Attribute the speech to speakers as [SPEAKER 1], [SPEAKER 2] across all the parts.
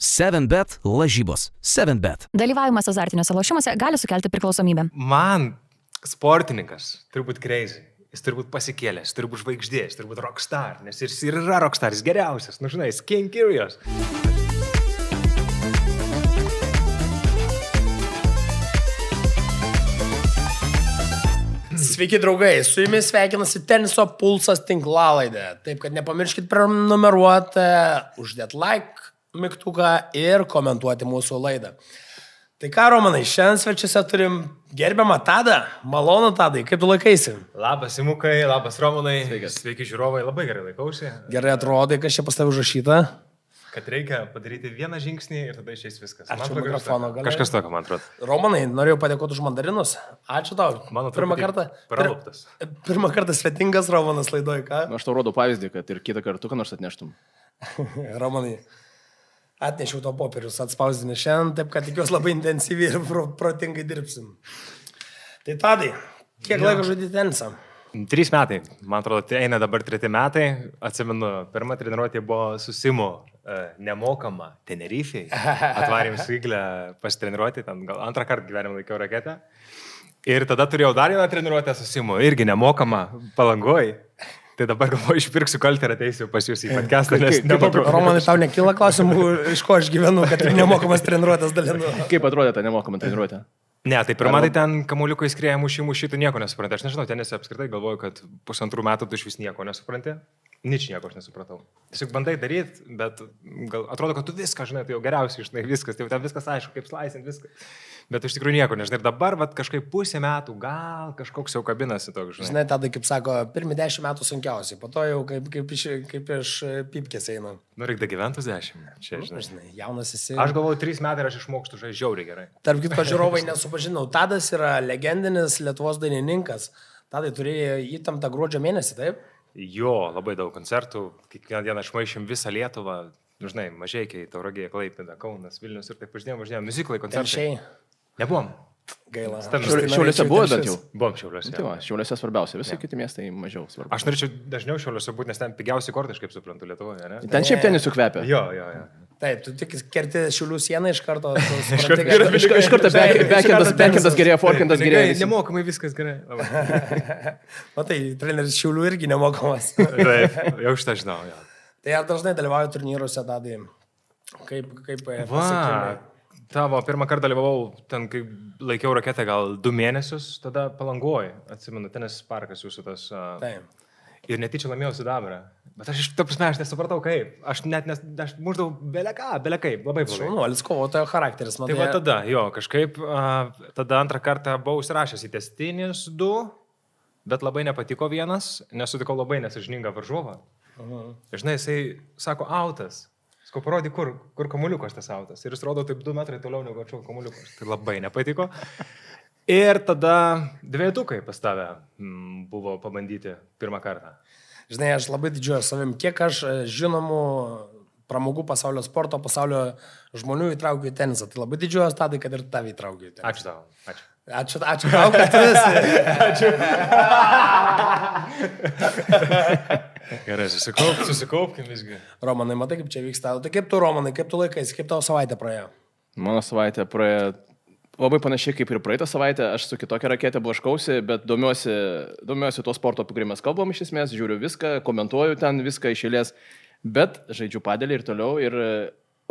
[SPEAKER 1] 7bet lažybos. 7bet.
[SPEAKER 2] Dalyvavimas azartiniuose lošimuose gali sukelti priklausomybę.
[SPEAKER 3] Man sportininkas turi būti crazy. Jis turi būti pasikėlęs, jis turi būti žvaigždė, jis turi būti rockstar, nes jis ir yra rockstar, jis geriausias, nu žinai, King Curious.
[SPEAKER 4] Sveiki draugai, su jumis sveikinasi Teniso pulsas tinklalaidė. Taip, kad nepamirškit prenumeruoti, uždėti like mygtuką ir komentuoti mūsų laidą. Tai ką, Romanai, šiandien svečiuose turim gerbiamą Tadą. Malonu, Tadai, kaip tu laikaisi?
[SPEAKER 3] Labas, Simukai, labas, Romanai. Sveiki, žiūrovai, labai gerai laikausi.
[SPEAKER 4] Gerai atrodai, kas čia pas tavai užrašyta.
[SPEAKER 3] Kad reikia padaryti vieną žingsnį ir tada išeis viskas.
[SPEAKER 4] Ačiū mikrofono galą.
[SPEAKER 3] Kažkas tokio, man atrodo.
[SPEAKER 4] Romanai, norėjau padėkoti už mandarinus. Ačiū tau.
[SPEAKER 3] Mano
[SPEAKER 4] pirmą kartą.
[SPEAKER 3] Praluptas.
[SPEAKER 4] Pirmą kartą svetingas Romanas laidoj, ką?
[SPEAKER 5] Aš tau rodau pavyzdį, kad ir kitą kartą ką nors atneštum.
[SPEAKER 4] Romanai, atnešiau to popierius atspausdinę šiandien, taip kad tikiuosi labai intensyviai ir protingai dirbsim. Tai Tadai, kiek laiko žaidži tenisą?
[SPEAKER 3] 3 metai, man atrodo, tai eina dabar 3 metai. Atsimenu, pirma treniruotė buvo su Simu nemokama Tenerifei. Atvarėm Sviglę pasitreniruoti, ten gal antrą kartą gyvenime laikiau raketę. Ir tada turėjau dar vieną treniruotę su Simu, irgi nemokama Palangoj. Tai dabar galvoju, išpirksiu kaltę ir ateisiu pas jūs į podcastą, nes nematau.
[SPEAKER 4] Romanai, tau nekyla klausimų, iš ko aš gyvenu, kad nemokamas treniruotės dalinu.
[SPEAKER 5] Kaip atrodė ta nemokama treniruotė?
[SPEAKER 3] Ne, tai pirmą tai ten kamuoliukai skrieja mušį, tu nieko nesupranti. Aš nežinau, tenise apskritai galvoju, kad 1,5 metų tu iš vis nieko nesupranti. Nieko aš nesupratau. Tiesiog bandai daryti, bet atrodo, kad tu viską žinai, tai jau geriausiai žinai viskas, tai jau ten viskas aišku, kaip slaisint viską. Bet iš tikrųjų nieko nežinai. Ir dabar kažkaip 0,5 metų, gal kažkoks jau kabinasi toks, žinai.
[SPEAKER 4] Žinai, tada, kaip sako, pirmi 10 metų sunkiausiai, po to jau kaip iš pipkės eina.
[SPEAKER 3] Nu, reikia gyventus 10. Čia,
[SPEAKER 4] žinai, jaunas esi.
[SPEAKER 3] Aš galvoju, 3 metai ir aš išmokstu žaisti žiauriai gerai.
[SPEAKER 4] Tarp kitko, žiūrovai nesupažinau. Tadas yra legendinis Lietuvos dainininkas. Tadai turėjo įtemptą gruodžio mėnesį, taip?
[SPEAKER 3] Jo, labai daug koncertų. Kiekvieną dieną išmaišėm visą Lietuvą. Žinai, Mažeikiai, Tauragė, Klaipėda, Kaunas, Vilnius ir taip važinėjom. Muziklai, koncertai.
[SPEAKER 4] Nebuvom.
[SPEAKER 3] Gaila.
[SPEAKER 5] Šiauliuose buvo bent jau.
[SPEAKER 3] Buvom Šiauliuose.
[SPEAKER 5] Tai va, Šiauliuose svarbiausia, visi kiti miestai mažiau svarbu.
[SPEAKER 3] Aš norėčiau dažniau Šiauliuose būti, nes ten pigiausi kortai, kaip suprantu, Lietuvoje, ne?
[SPEAKER 5] Ten šiaip tenisų kvepia.
[SPEAKER 3] Jo.
[SPEAKER 4] Taip, tu tik kerti Šiaulių sieną iš karto.
[SPEAKER 5] Iš karto bekintas gerėja, forkintas gerėja.
[SPEAKER 3] Nemokamai viskas gerai.
[SPEAKER 4] Matai, treneris Šiaulių irgi nemokamas.
[SPEAKER 3] Taip, jau šitą žinau.
[SPEAKER 4] Tai ar dažnai dalyvauju turnyruose, Tadai? Kaip
[SPEAKER 3] pasiekimai? Tavo pirmą kartą dalyvavau, ten kai laikiau raketę gal 2 mėnesius, tada Palangoj, atsimenu, tenis parkas jūsų tas.
[SPEAKER 4] Taip.
[SPEAKER 3] Ir netyčia laimėjau sidabrą. Bet aš nesupratau kaip. Aš muždavau belekai, labai blogai.
[SPEAKER 4] Šaunuolis, kovotojo charakteris, man.
[SPEAKER 3] Tai va tada, kažkaip, tada antrą kartą buvau užsirašęs į testinis 2, bet labai nepatiko vienas, nesutikau labai nesažiningą varžovą. Žinai, jisai sako, autas. Sakau, parodyk, kur kamuliukas tas autas. Ir jis rodo taip 2 metrai toliau negu atšau kamuliukas. Tai labai nepatiko. Ir tada 2 pas tave buvo pabandyti pirmą kartą.
[SPEAKER 4] Žinai, aš labai didžiuoju savim, kiek aš žinomų pramogų pasaulio, sporto pasaulio žmonių įtraukiu į tenisą. Tai labai didžiuoju Tadai, kad ir tave įtraukiu į tenisą.
[SPEAKER 3] Ačiū tau.
[SPEAKER 4] Ačiū tau, kad tu esi.
[SPEAKER 3] Ačiū. Gerai, susikaupkim visgi.
[SPEAKER 4] Romanai, matai, kaip čia vyksta. Tai kaip tu, Romanai, kaip tu laikais, kaip tavo savaitė praėjo?
[SPEAKER 5] Mano savaitė praėjo labai panašiai kaip ir praeitą savaitę. Aš su kitokia raketė blaškausi, bet domiuosi to sporto, apie kurį mes kalbam iš esmės, žiūriu viską, komentuoju ten viską iš eilės, bet žaidžiu padelį ir toliau ir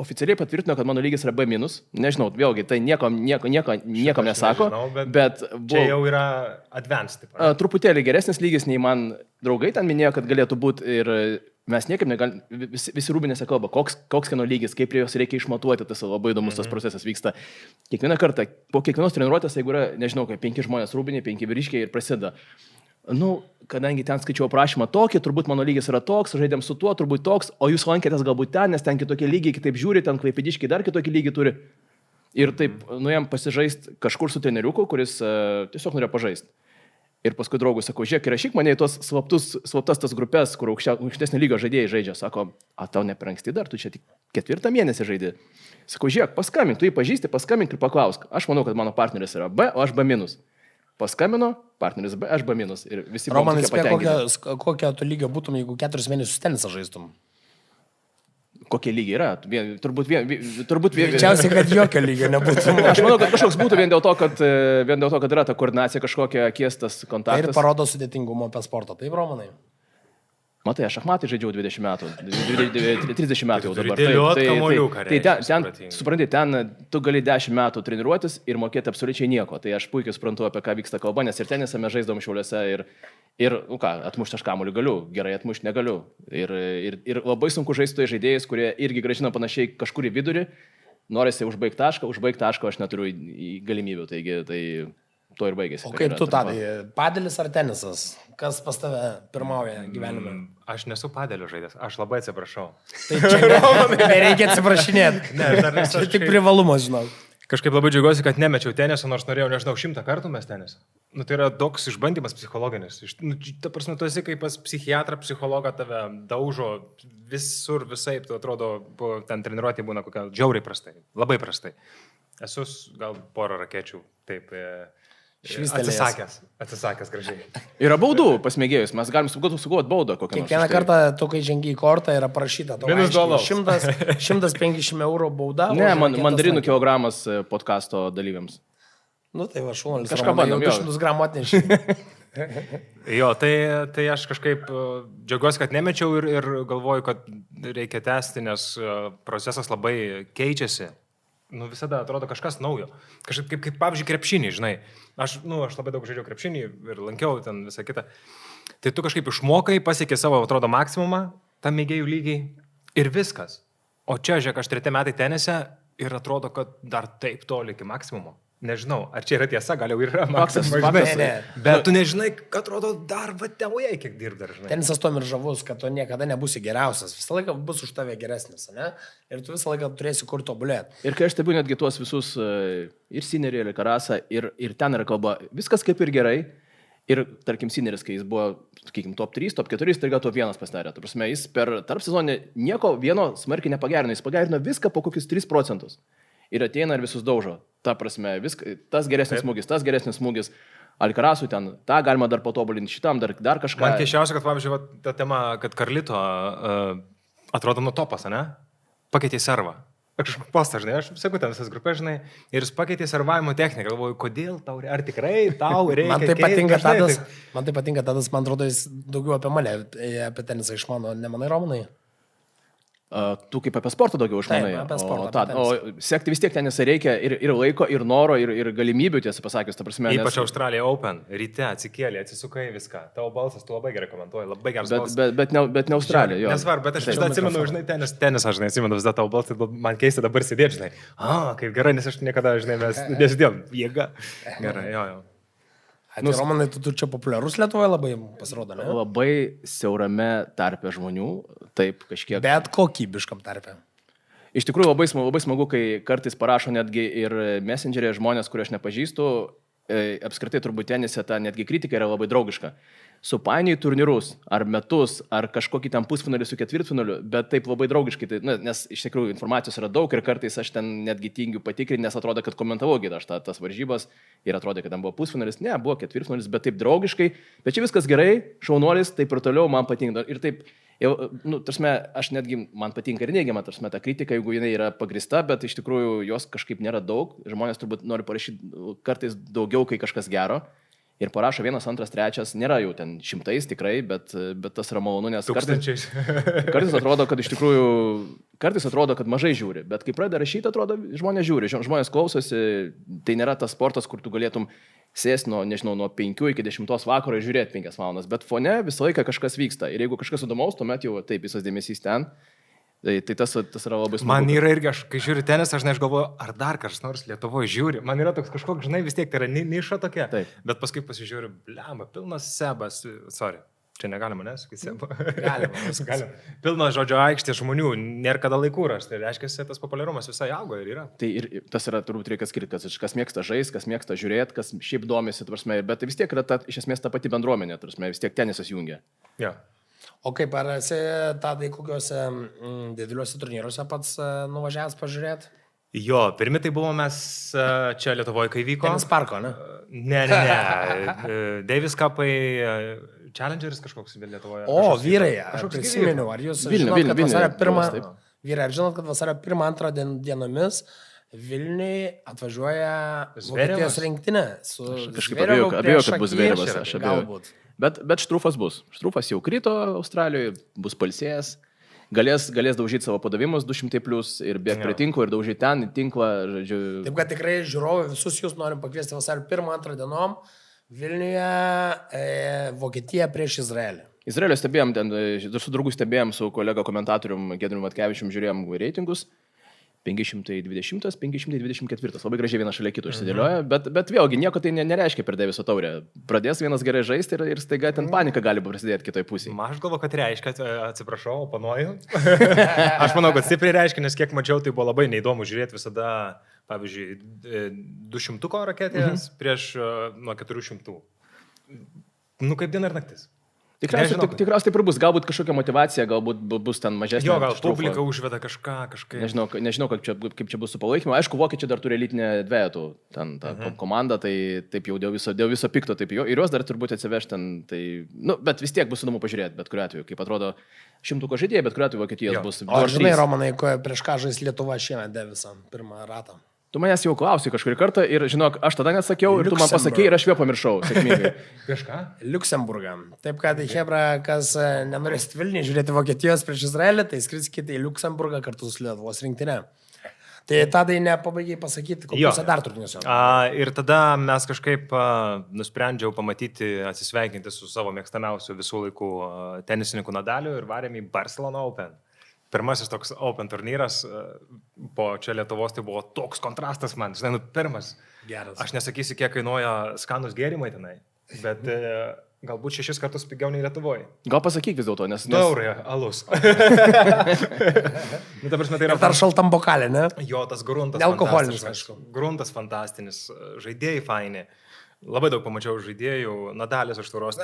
[SPEAKER 5] oficialiai patvirtino, kad mano lygis yra B-. Nežinau, vėlgi, tai niekam nesako, bet
[SPEAKER 3] čia jau yra advanced.
[SPEAKER 5] Truputėlį geresnis lygis nei man draugai ten minėjo, kad galėtų būti ir mes niekaip negalim, visi rūbinėse kalba, koks kieno lygis, kaip prie jos reikia išmatuoti, tas labai įdomus tas procesas vyksta. Kiekvieną kartą, po kiekvienos treniruotės, jeigu yra, nežinau, kaip 5 žmonės rūbiniai, 5 vyriškiai ir prasideda. Kadangi ten skaičiau aprašymą tokį, turbūt mano lygis yra toks, žaidėm su tuo, turbūt toks, o jūs lankėtės galbūt ten, nes ten kitokie lygiai, kitaip žiūri, ten klaipėdiškiai dar kitokį lygį turi. Ir taip, nuėjom pasižaisti kažkur su treneriuku, kuris tiesiog norėjo pažaisti. Ir paskui draugui sakau, žiūrėk, įrašyk mane į tos slaptas tas grupės, kur aukštesnio lygio žaidėjai žaidžia. Sako, tau ne per anksti dar, tu čia tik 4 mėnesį žaidži. Sakau, žiūrėk, paskambink, tu jį pažįsti, paskambink ir paklausk. Aš manau, kad mano partneris yra B, o aš B-. Paskambino, partneris B, aš B-. Ir visi
[SPEAKER 4] Romanai, kokią tu lygio būtum, jeigu 4 mėnesius tenisą žaistum?
[SPEAKER 5] kokie lygiai yra. Turbūt
[SPEAKER 4] Greičiausiai, kad jokio lygio nebūtų.
[SPEAKER 5] Aš manau, kad kažkoks būtų vien dėl to, kad yra ta koordinacija, kažkokia akiestas
[SPEAKER 4] Tai ir
[SPEAKER 5] kontaktas.
[SPEAKER 4] parodo sudėtingumo apie sportą. Taip, Romanai?
[SPEAKER 5] Matai, aš šachmatai žaidžiau 20 metų, 30 metų jau
[SPEAKER 3] Turi
[SPEAKER 5] dabar.
[SPEAKER 3] dėliot kamuoliuką,
[SPEAKER 5] Tai
[SPEAKER 3] reiškia,
[SPEAKER 5] ten,
[SPEAKER 3] supratingai.
[SPEAKER 5] supranti, ten tu gali 10 metų treniruotis ir mokėti absoliučiai nieko. Tai aš puikiai suprantu, apie ką vyksta kalba, nes ir tenisą mes žaisdavom Šiauliuose ir atmušti aš kamuolį galiu, gerai atmušti negaliu. Ir labai sunku žaisti tojais žaidėjais, kurie irgi gražina panašiai kažkur į vidurį, norisi užbaigti tašką aš neturiu į galimybių, taigi tai to ir baigėsi.
[SPEAKER 4] O kaip tu, Tadai, padelis ar tenisas? Kas pas tave pirmauja gyvenime?
[SPEAKER 3] Aš nesu padelio žaidęs, aš labai atsiprašau.
[SPEAKER 4] Tai čia nereikia atsiprašinėti.
[SPEAKER 3] Ne, aš dar nesu.
[SPEAKER 4] Čia tik privalumas, žinau.
[SPEAKER 3] Kažkaip labai džiaugiuosi, kad nemečiau tenisą, nors norėjau, nežinau, 100 kartų mes tenisą. Nu, tai yra toks išbandymas psichologinis. Ta prasme, tu esi kaip pas psichiatrą, psichologą tave daužo visur, visai, tu atrodo, ten treniruotė būna kokia džiauriai prastai, labai prastai. Esu gal porą rakečių, taip, atsisakęs gražiai.
[SPEAKER 5] Yra baudų pasmėgėjus, mes galim sugalvoti baudą kokią.
[SPEAKER 4] Kiekvieną kartą, tu kai žengi į kortą, yra parašyta, tau aiškiai, 150 eurų bauda.
[SPEAKER 5] Ne, mandarinų kilogramas podcasto dalyviams.
[SPEAKER 4] Nu tai va, šuolis.
[SPEAKER 5] Kažką bandom,
[SPEAKER 4] jau 200 gramų atnešė.
[SPEAKER 3] Jo, tai aš kažkaip džiaugiuosi, kad nemečiau ir galvoju, kad reikia tęsti, nes procesas labai keičiasi. Nu, visada atrodo kažkas naujo. Kažkaip kaip pavyzdžiui, krepšinį, žinai. Aš labai daug žaidžiau krepšinį ir lankiau ten visą kitą. Tai tu kažkaip išmokai, pasiekė savo, atrodo, maksimumą, tam mėgėjų lygiai ir viskas. O čia, žiūrėk, aš 3 metai tenise ir atrodo, kad dar taip toli iki maksimumo. Nežinau, ar čia yra tiesa, gal jau yra maksimumas. Bet tu nežinai, kad atrodo dar vateuoje kiek dirb dar, žinai.
[SPEAKER 4] Tenisas tom ir žavus, kad tu niekada nebūsi geriausias. Visą laiką bus už tave geresnis, ne? Ir tu visą laiką turėsi kur tobulėti.
[SPEAKER 5] Ir kai aš stebiu netgi tuos visus ir Sinerį, ir Karasą, ir ten yra kalba, viskas kaip ir gerai. Ir, tarkim, Sineris, kai jis buvo, sakykim, top 3, top 4, tai gal top 1 pasidarė. Tu prasme, jis per tarp sezonį nieko vieno smarkiai nepagerino, jis pagerino viską po kokius 3%. Ir ateina ir visus daužo. Ta prasme, tas geresnis smūgis. Alkarasui ten, tą galima dar patobulinti, šitam dar kažką.
[SPEAKER 3] Man keiščiausia, kad, pavyzdžiui, ta tema, kad Karlito atrodo nuo topas, ne? Pakeitė servą. Kažkokį postą, žinai, aš sakau, ten visas grupė, žinai, ir jis pakeitė servavimo techniką. Galvoju, kodėl tau, ar tikrai tau reikia.
[SPEAKER 4] Man tai patinka Tadas, man atrodo, jis daugiau apie mane, apie tenisą išmano, nemanai, Romanai?
[SPEAKER 5] Tu kaip apie sportą daugiau išmanai.
[SPEAKER 4] Taip, apie sportą.
[SPEAKER 5] O sekti vis tiek tenisą reikia ir laiko, ir noro, ir galimybių, tiesą pasakius, ta prasme.
[SPEAKER 3] Ypač Australija Open, ryte atsikėlė, atsisukai viską. Tavo balsas, tu labai gerai komentuoji, labai geras balsas.
[SPEAKER 5] Bet ne Australija, jo.
[SPEAKER 3] Nesvarbu, bet aš visada atsimenu, žinai, tenisą, žinai, atsimenu visada tavo balsą, man keista dabar sėdėti, žinai. Kaip gerai, nes aš niekada, žinai, mes nesidėjom. Jėga. Gerai, jo.
[SPEAKER 4] Tai Romanai, tu čia populiarus Lietuvoje labai pasirodo, ne?
[SPEAKER 5] Labai siaurame tarpe žmonių, taip kažkiek.
[SPEAKER 4] Bet kokybiškam tarpe.
[SPEAKER 5] Iš tikrųjų labai smagu, kai kartais parašo netgi ir messengerė žmonės, kuriuos aš nepažįstu, apskritai turbūt tenise ta netgi kritika yra labai draugiška. Supainiai turnyrus, ar metus, ar kažkokį ten pusfinalį su ketvirtfinaliu, bet taip labai draugiškai, nes iš tikrųjų informacijos yra daug ir kartais aš ten netgi tingiu patikrinti, nes atrodo, kad komentavau gėdą aš tas varžybas ir atrodo, kad ten buvo pusfinalis, ne, buvo ketvirtfinalis, bet taip draugiškai, bet čia viskas gerai, šaunuolis, taip ir toliau man patinka. Ir taip, tarsi, aš netgi, man patinka ir neigiama, tarsi, ta kritika, jeigu jinai yra pagrista, bet iš tikrųjų jos kažkaip nėra daug, žmonės turbūt nori parašyti kartais daugiau, kai kažkas gero. Ir parašo 1, 2, 3, nėra jau ten 100 tikrai, bet tas yra malonu, nes kartais atrodo, kad iš tikrųjų, kartais atrodo, kad mažai žiūri, bet kai pradeda rašyti, atrodo, žmonės žiūri, žmonės klausosi, tai nėra tas sportas, kur tu galėtum sėsti nuo 5 iki 10 vakaro ir žiūrėti 5 valandas, bet fone visą laiką kažkas vyksta ir jeigu kažkas įdomaus, tuomet jau taip visas dėmesys ten. Tai tas yra labai smagu.
[SPEAKER 3] Man yra irgi, kai žiūriu tenisą, aš galvoju, ar dar kažkas nors Lietuvoje žiūri. Man yra toks kažkoks, žinai, vis tiek tai yra niša tokia. Taip. Bet paskui pasižiūriu, blemba, pilnas sebas, čia negalima, nesakyti seba. Galima. Pilnas žodžio aikštė žmonių, nėra kada laikų rasti. Tai reiškia, tas populiarumas visai augo ir yra.
[SPEAKER 5] Tai ir tas yra, turbūt reikia skirti, kas mėgsta žaisti, kas mėgsta žiūrėti, kas šiaip domisi, bet tai vis tiek yra iš esmės ta pati bendruomenė, vis tiek tenisas jungia.
[SPEAKER 3] Ja.
[SPEAKER 4] O kaip ar esi Tadai kokiuose dideliuose turnyruose pats nuvažiavęs pažiūrėti?
[SPEAKER 3] Jo, pirmi tai buvo mes čia Lietuvoje, kai vyko.
[SPEAKER 4] Tenis parko, ne?
[SPEAKER 3] Ne. Davis Cupai, Challengeris kažkoks Lietuvoje.
[SPEAKER 4] O, vyrai, aš prisimenu, ar jūs žinot, kad vasario 1 Vyrai, ar žinot, kad vasario 1-2 dienomis Vilniui atvažiuoja Vokietijos rinktinė su
[SPEAKER 5] Kažkaip
[SPEAKER 4] Zverevu
[SPEAKER 5] abejau,
[SPEAKER 4] prieš
[SPEAKER 5] kad bus
[SPEAKER 4] akį.
[SPEAKER 5] Zverevas, aš abejau.
[SPEAKER 4] Galbūt.
[SPEAKER 5] Bet Štrufas bus. Štrufas jau krito Australijoje, bus palsėjęs. Galės daužyti savo padavimus 200+ ir bėgti prie tinklo ir daužyti ten į tinklą. Žodžiu.
[SPEAKER 4] Taip, kad tikrai žiūrovai visus jūs norim pakviesti vasario 1-2 dienom Vilniuje Vokietija prieš Izraelį.
[SPEAKER 5] Izraelio stebėjom, ten su draugu stebėjom, su kolega komentatorium Giedriumi Matkevičium žiūrėjom reitingus. 520, 524. Labai gražiai vienas šalia kito išsidėlioja, bet vėlgi nieko tai nereiškia per Daviso taurę. Pradės vienas gerai žaisti ir staiga ten panika gali prasidėti kitoj pusėje.
[SPEAKER 3] Aš galvoju, kad reiškia, atsiprašau, oponuoju. Aš manau, kad stipriai reiškia, nes kiek mačiau, tai buvo labai neįdomu žiūrėti visada, pavyzdžiui, 200 raketės prieš nuo 400. Nu, kaip diena ir naktis.
[SPEAKER 5] Tikriausiai taip ir bus, galbūt kažkokia motivacija, galbūt bus ten mažesnė.
[SPEAKER 3] Jo, gal publika užveda kažkaip.
[SPEAKER 5] Nežinau kaip čia bus su palaikymu. Aišku, vokiečiai dar turi elitinę dvejetų, ten tą komandą, tai taip jau dėl viso pikto, taip jau. Ir juos dar turbūt atsiveš ten, tai, nu, bet vis tiek bus įdomu pažiūrėti, bet kuriuo atveju, kaip atrodo, 100 žaidėjai, bet kuriuo atveju Vokietijos bus.
[SPEAKER 4] O žinai, Romanai, prieš ką žais Lietuva šiemet Davisą, pirmą ratą?
[SPEAKER 5] Tu manęs jau klausai kažkurį kartą ir, žinok, aš tada nesakiau ir tu man pasakei ir aš vėl pamiršau, sėkmingai.
[SPEAKER 3] Prieš ką?
[SPEAKER 4] Liuksemburgą. Taip, kad Hebra, kas nenorėsit Vilniui žiūrėti Vokietijos prieš Izraelį, tai skriskite į Liuksemburgą kartu su Lietuvos rinktinė. Tai tadai nepabaigiai pasakyti, kokiuose dar turnyruose.
[SPEAKER 3] Ir tada mes kažkaip nusprendžiau pamatyti, atsisveikinti su savo mėgstamiausiu visų laikų tenisininku Nadaliu ir varėm į Barcelona Open. Pirmasis toks Open turnyras po čia Lietuvos, tai buvo toks kontrastas man, žinai, pirmas.
[SPEAKER 4] Geras.
[SPEAKER 3] Aš nesakysiu, kiek kainuoja skanus gėrimai tenai, bet galbūt 6 kartus pigiau nei Lietuvoje.
[SPEAKER 5] Gal pasakyk vis dėlto, nes...
[SPEAKER 3] 2 eurai alus. Nu, ta prasme, tai yra...
[SPEAKER 4] Dar šaltam bokalė, ne?
[SPEAKER 3] Jo, tas gruntas.
[SPEAKER 4] Nealkoholinis, aišku.
[SPEAKER 3] Gruntas fantastinis, žaidėjai faini. Labai daug pamačiau žaidėjų, Nadalis už tvoros.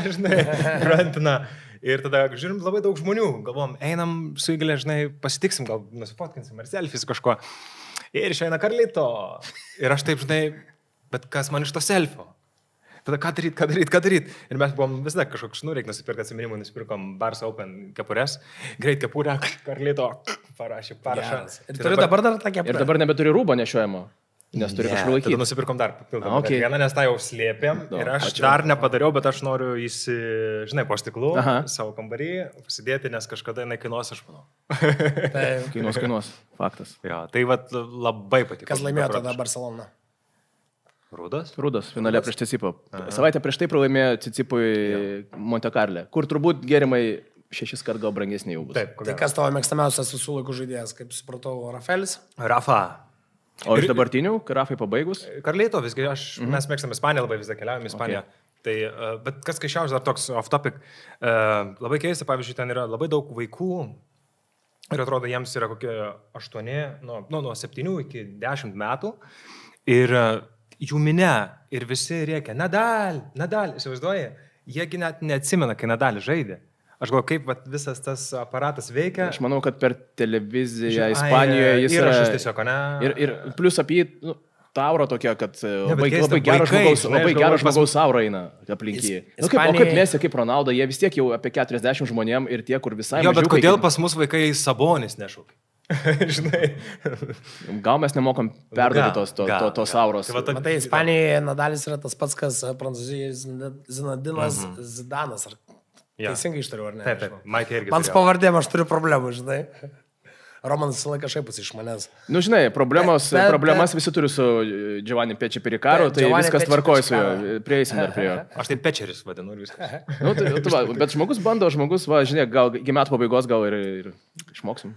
[SPEAKER 3] Žinai, grantina. Ir tada, žiūrim, labai daug žmonių, galvom, einam su įgalė, žinai, pasitiksim, gal nusifotkinsim ar selfis kažko. Ir išeina Karlito. Ir aš taip, žinai, bet kas man iš to selfio? Tada ką daryt? Ir mes buvom visada kažkoks, reik nusipirkti atsiminimų, nusipirkom Barça Open kepurės, greit kepurę, Karlito parašą.
[SPEAKER 4] Ir turiu dabar dar tą kepurę.
[SPEAKER 5] Ir dabar nebeturi rūbo nešiojimo. Nes turi kažkur laikyti.
[SPEAKER 3] Tada nusipirkom dar papildomą. Vieną, nes tą jau slėpėm ir aš dar nepadariau, bet aš noriu žinai, po stiklu savo kambarį pasidėti, nes kažkada jinai kainuos, aš manau.
[SPEAKER 5] Kainuos. Faktas.
[SPEAKER 3] Jo, tai vat labai patiko.
[SPEAKER 4] Kas laimėjo tada Barceloną?
[SPEAKER 3] Rūdas,
[SPEAKER 5] finale prieš Cicipą. Savaitę prieš tai pralaimėjo Cicipui Monte Carle, kur turbūt gėrimai 6 kart gal brangesnė jau bus.
[SPEAKER 3] Taip,
[SPEAKER 4] tai kas tavo mėgstamiausias visų laikų žaidėjas, kaip supratau, Rafaelis?
[SPEAKER 3] Rafa.
[SPEAKER 5] O iš dabartinių, Rafai pabaigus?
[SPEAKER 3] Karlito, visgi, mes mėgstam Ispaniją, labai visą keliaujame į Ispaniją. Tai, bet kas kaišiausia, dar toks off topic, labai keista, pavyzdžiui, ten yra labai daug vaikų ir atrodo, jiems yra kokie 8, nuo 7 iki 10 metų ir jų minė ir visi rėkia, Nadal, įsivaizduoji, jiegi net neatsimena, kai Nadal žaidė. Aš galvoju, kaip visas tas aparatas veikia.
[SPEAKER 5] Aš manau, kad per televiziją Ispanijoje jis yra...
[SPEAKER 3] Tiesiog, ne?
[SPEAKER 5] Ir plus apie jį, tauro tokia, kad labai geras žmogaus aura eina aplink jį. O kaip Messi, kaip Ronaldo, jie vis tiek jau apie 40 žmonėm ir tie, kur visai...
[SPEAKER 3] Jo, bet kodėl pas mus vaikai Sabonis nešūkia? Žinai.
[SPEAKER 5] Gal mes nemokam perduoti tos auros.
[SPEAKER 4] Matai, Ispanijoje Nadalis yra tas pats, kas Prancūzijoje Zinadinas Zidanas. Teisingai ištariu, ar ne?
[SPEAKER 3] Taip, Maikė irgi.
[SPEAKER 4] Man su pavardėm aš turiu problemų, žinai. Romanas visą laiką šaipus iš manęs.
[SPEAKER 5] Nu, žinai, problemas visi turi su Giovanni Pečia Perikaru, tai viskas tvarkoja su juo. Prieisim dar prie jo.
[SPEAKER 3] Aš tai Pečeris vadinu ir viskas.
[SPEAKER 5] Bet žmogus bando, žinai, gal iki metų pabaigos gal ir išmoksim.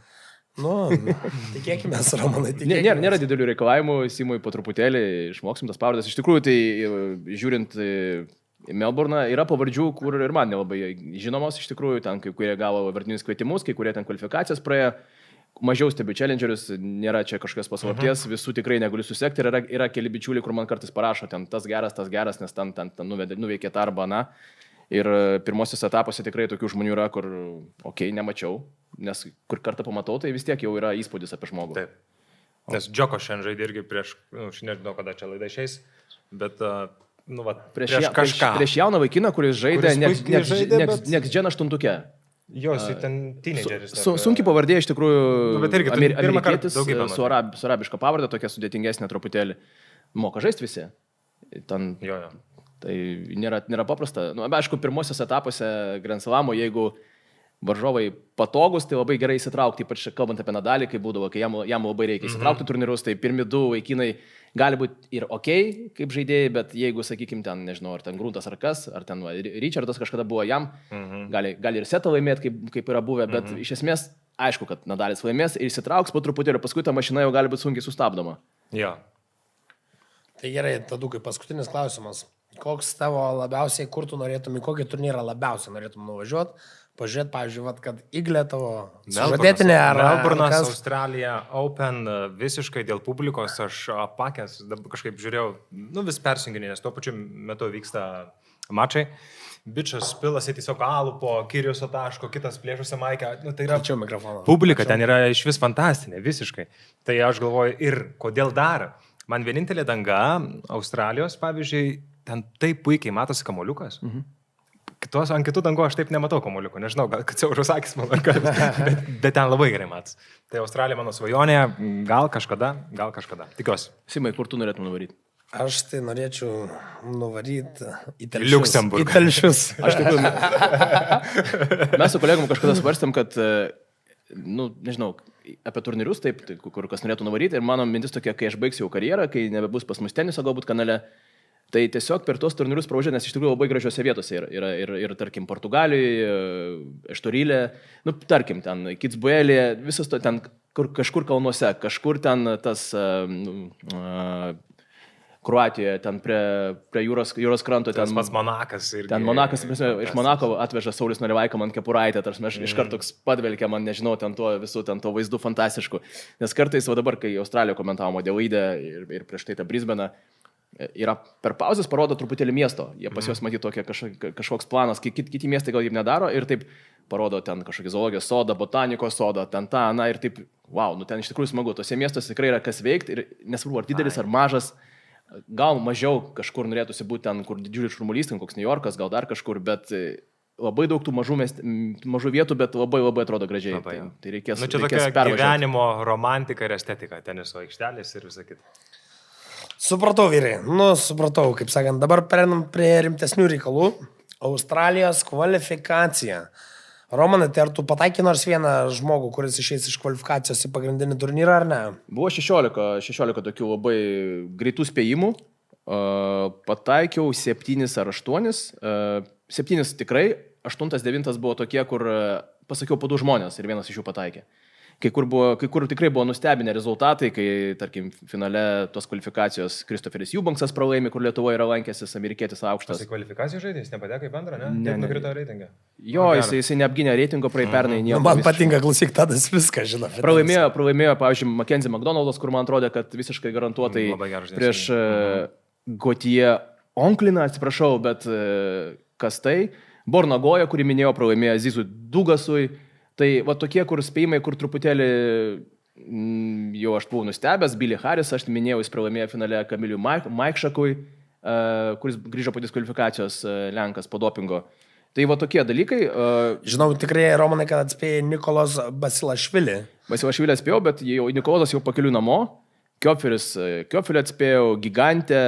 [SPEAKER 4] Nu, tikėkime, Romanai, tikėkime.
[SPEAKER 5] Nėra didelių reikalavimų, Simui po truputėlį išmoksim tas pavardės. Iš tikrųjų, tai žiūrint Melburną, yra pavardžių, kur ir man nelabai žinomos iš tikrųjų, ten kai kurie gavo vardinius kvietimus, kai kurie ten kvalifikacijas praėjo, mažiau stebiu challengerius, nėra čia kažkokios paslapties, visų tikrai negaliu susekti ir yra keli bičiuliai, kur man kartais parašo, ten tas geras, nes ten nuveikė tą arba, na. Ir pirmosios etapuose tikrai tokių žmonių yra, kur, nemačiau, nes kur kartą pamatau, tai vis tiek jau yra įspūdis apie žmogų.
[SPEAKER 3] Taip. Nes Džoko šiandien žaidė irgi prieš, nežinau, kada čia laida išeis, bet... prieš
[SPEAKER 5] jauną vaikiną, kuris žaidė Next Gen 8.
[SPEAKER 3] Jos, ten teenageris.
[SPEAKER 5] Sunkiai pavardė iš tikrųjų.
[SPEAKER 3] Bet irgi tu pirmą kartą
[SPEAKER 5] amerikietis
[SPEAKER 3] daugybę
[SPEAKER 5] su arabiška pavardė, tokia sudėtingesnė truputėlį. Moka žaisti visi. Ten,
[SPEAKER 3] Jo.
[SPEAKER 5] tai nėra paprasta. Nu, aišku, pirmosios etapuose Grand Slamo, jeigu varžovai patogus, tai labai gerai įsitraukti, ypač kalbant apie Nadalį, kai būdavo, kai jam labai reikia įsitraukti turnyrus, tai pirmi du vaikinai gali būti ir ok, kaip žaidėjai, bet jeigu, sakykime, ten, nežinau, ar ten Gruntas ar kas, ar ten Richardas kažkada buvo jam, gali ir setą laimėti, kaip yra buvę, bet iš esmės, aišku, kad Nadalis laimės ir įsitrauks po truputėlį, paskui ta mašina jau gali būti sunkiai sustabdoma.
[SPEAKER 3] Jo.
[SPEAKER 4] Tai gerai, tada kaip paskutinis klausimas. Koks tavo labiausiai, kur tu norėtum, į kokį turnyrą labiausiai norėtum nuvažiuoti? Pažiūrėt, pavyzdžiui, kad Iglė tavo žadėtinė ar...
[SPEAKER 3] Melburnas, Australija, Open, visiškai dėl publikos aš apakęs, kažkaip žiūrėjau, vis persijunginį, nes tuo pačiu metu vyksta mačai. Bičas pilasi tiesiog alų po Kiriuso taško, kitas plėšusi maikę. Tai yra publika, ten yra iš vis fantastinė, visiškai. Tai aš galvoju, ir kodėl dar? Man vienintelė danga, Australijos, pavyzdžiui, ten taip puikiai matosi kamoliukas. Ant kitų dangų aš taip nematau kamoliukų, nežinau, gal kad siauros akis mano, bet ten labai gerai matas. Tai Australija mano svajonė, gal kažkada, tikiuosi.
[SPEAKER 5] Simai, kur tu norėtum nuvaryti?
[SPEAKER 4] Aš tai norėčiau nuvaryti į Telšius.
[SPEAKER 3] Liuksemburgą.
[SPEAKER 4] Į Telšius.
[SPEAKER 5] Aš tikiu, mes su kolegom kažkada svarstėm, kad, nežinau, apie turnyrius, taip, kur kas norėtų nuvaryti. Ir mano mintis tokia, kai aš baigsiu karjerą, kai nebebus pas mus teniso galbūt kanale, tai tiesiog per tos turnyrus pravažiuoti, nes iš tikrųjų labai gražiose vietose yra ir tarkim, Portugalijoje, Eštorylė, tarkim, ten Kitzbuelė, visas to ten kažkur kalnuose, kažkur ten tas Kroatijoje, ten prie jūros kranto.
[SPEAKER 3] Tas pats Monakas.
[SPEAKER 5] Ten Monakas, iš Monako atveža Saulius Nalivaika man kepuraitę, tarsi iš karto padvelkia man, nežinau, ten to visų, ten to vaizdų fantastiškų. Nes kartais, o dabar, kai Australijoje komentavo Adelaide ir prieš tai tą Brisbaną, yra per pauzes parodo truputėlį miesto. Jie pas juos matyti tokia kažkoks planas, kai kiti miestai gal jį nedaro ir taip parodo ten kažkokį zoologijos sodą, botanikos sodą, ten tą, ir taip, wow, ten iš tikrųjų smagu. Tose miestuose tikrai yra kas veikti ir nesvarbu, ar didelis, ar mažas. Gal mažiau kažkur norėtųsi būti ten, kur didžiulis šurmulys, ten koks New Yorkas, gal dar kažkur, bet labai daug tų mažų vietų, bet labai atrodo gražiai. Tai reikės
[SPEAKER 3] čia tokia gyvenimo romantika ir estetika, teniso aikštelės ir visą kitą.
[SPEAKER 4] Supratau, vyrai. Supratau, kaip sakant, dabar pereinam prie rimtesnių reikalų. Australijos kvalifikacija. Romanai, tai ar tu pataikai nors vieną žmogų, kuris išeis iš kvalifikacijos į pagrindinį turnyrą, ar ne?
[SPEAKER 5] Buvo 16 tokių labai greitų spėjimų. Pataikiau 7 ar 8. 7 tikrai, 8-9 buvo tokie, kur pasakiau po 2 žmonės ir vienas iš jų pataikė. Kai kur tikrai buvo nustebinę rezultatai, kai, tarkim, finale tos kvalifikacijos Kristoferis Eubanksas pralaimi, kur Lietuvoje yra lankęsis amerikietis aukštas.
[SPEAKER 3] Tas kvalifikacijos žaidėjas nepateko į bendrą, ne? Taip nukrito reitingą.
[SPEAKER 5] Jo, jisai neapgynė reitingo pernai nieko.
[SPEAKER 4] Man patinka, klausyk, tadas viską žino.
[SPEAKER 5] Pralaimėjo, pavyzdžiui, Mackenzie McDonaldas, kur man atrodė, kad visiškai garantuotai prieš Gauthier Onkliną, atsiprašau, bet kas tai? Borna Goja, kurį minėjau, pralaimėjo Zizui Dugasui. Tai va tokie, kur spėjimai, kur truputėlį jau aš buvau nustebęs, Billy Harris, aš minėjau, jis pralaimėjo finale Kamiliui Maikšakui, kuris grįžo po diskvalifikacijos Lenkas po dopingo. Tai va tokie dalykai.
[SPEAKER 4] Žinau, tikrai, Romanai, kad atspėjai Nikolas Basilašvili.
[SPEAKER 5] Basilašvili atspėjau, bet Nikolas jau pakeliu namo. Kiofilį atspėjau, Gigantę,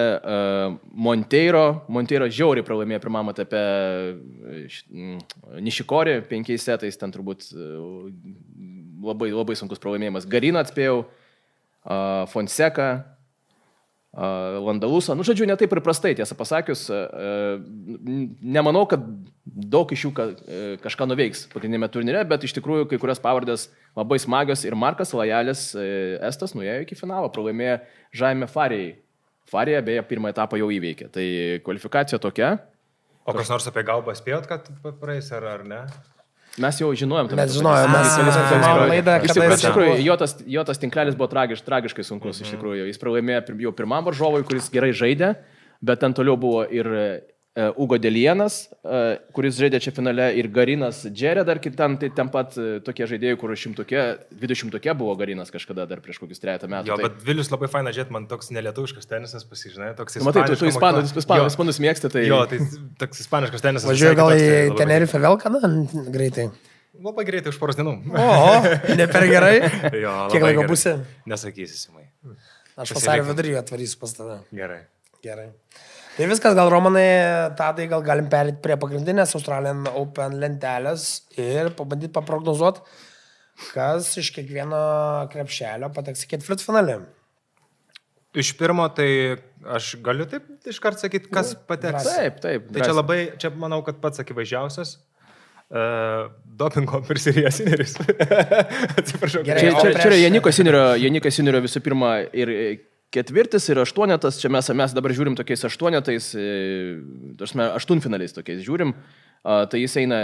[SPEAKER 5] Monteiro žiauriai pralaimėjo pirmam etape Nišikorį 5 setais, ten turbūt labai sunkus pralaimėjimas. Gariną atspėjau, Fonseca, Landalusą. Žodžiu, ne taip ir prastai, tiesą pasakius. Nemanau, kad daug iš jų kažką nuveiks pagrindinėme turnyre, bet iš tikrųjų kai kurios pavardės labai smagios ir Markas Lajalis Estas nuėjo iki finalo, pralaimėjo Žaime Farijai. Farija beje pirmą etapą jau įveikė, tai kvalifikacija tokia.
[SPEAKER 3] O kas nors apie Gaubą spėjot, kad praeis ar ne?
[SPEAKER 5] Mes jau žinojom.
[SPEAKER 4] Mes žinojom, mes filmavome laidą,
[SPEAKER 5] kad iš tikrųjų jo tas tinklelis buvo tragiškai sunkus. Iš tikrųjų, jis pralaimėjo jau pirmam varžovui, kuris gerai žaidė, bet ten toliau buvo ir Ugo Delienas, kuris žaidė čia finale, ir Garinas Džerė, dar ten pat tokie žaidėjai, kur 20 buvo Garinas kažkada dar prieš kokius 3 metų.
[SPEAKER 3] Jo, bet Vilius labai faina žiūrėti, man toks nelietuviškas tenisas pasižinai, toks
[SPEAKER 5] ispaniškas. Matai, tu ispanus mėgsti, tai...
[SPEAKER 3] Jo, tai toks ispaniškas tenisas.
[SPEAKER 4] Važiuoju gal į Tenerife vėl kada greitai?
[SPEAKER 3] Labai greitai už poros dienų.
[SPEAKER 4] O, ne per gerai.
[SPEAKER 3] Jo,
[SPEAKER 4] Kiek
[SPEAKER 3] labai
[SPEAKER 4] laiko
[SPEAKER 3] gerai.
[SPEAKER 4] būsi?
[SPEAKER 3] Nesakysi, Simai.
[SPEAKER 4] Aš
[SPEAKER 3] Pasilik.
[SPEAKER 4] vasario viduryje atvarysiu pas tave.
[SPEAKER 3] Gerai.
[SPEAKER 4] Gerai. Tai viskas, gal Romanai, Tadai, gal galim perėti prie pagrindinės Australian Open lentelės ir pabandyti paprognozuoti, kas iš kiekvieno krepšelio pateks į ketvirtfinalį.
[SPEAKER 3] Iš pirmo, tai aš galiu taip iškart sakyti, kas pateks.
[SPEAKER 4] Drąsiai.
[SPEAKER 5] Taip.
[SPEAKER 3] Tai čia labai, čia manau, kad pats akivaizdžiausias. Dopingo prisirijas Sineris. Atsiprašau.
[SPEAKER 4] Gerai,
[SPEAKER 5] Čia,
[SPEAKER 4] o
[SPEAKER 5] čia,
[SPEAKER 4] prieš-
[SPEAKER 5] čia yra Janiko Sinerio visų pirma ir ketvirtis, ir aštuonetas. Čia mes dabar žiūrim tokiais aštuonetais, aštuntfinaliais tokiais žiūrim. Tai jis eina,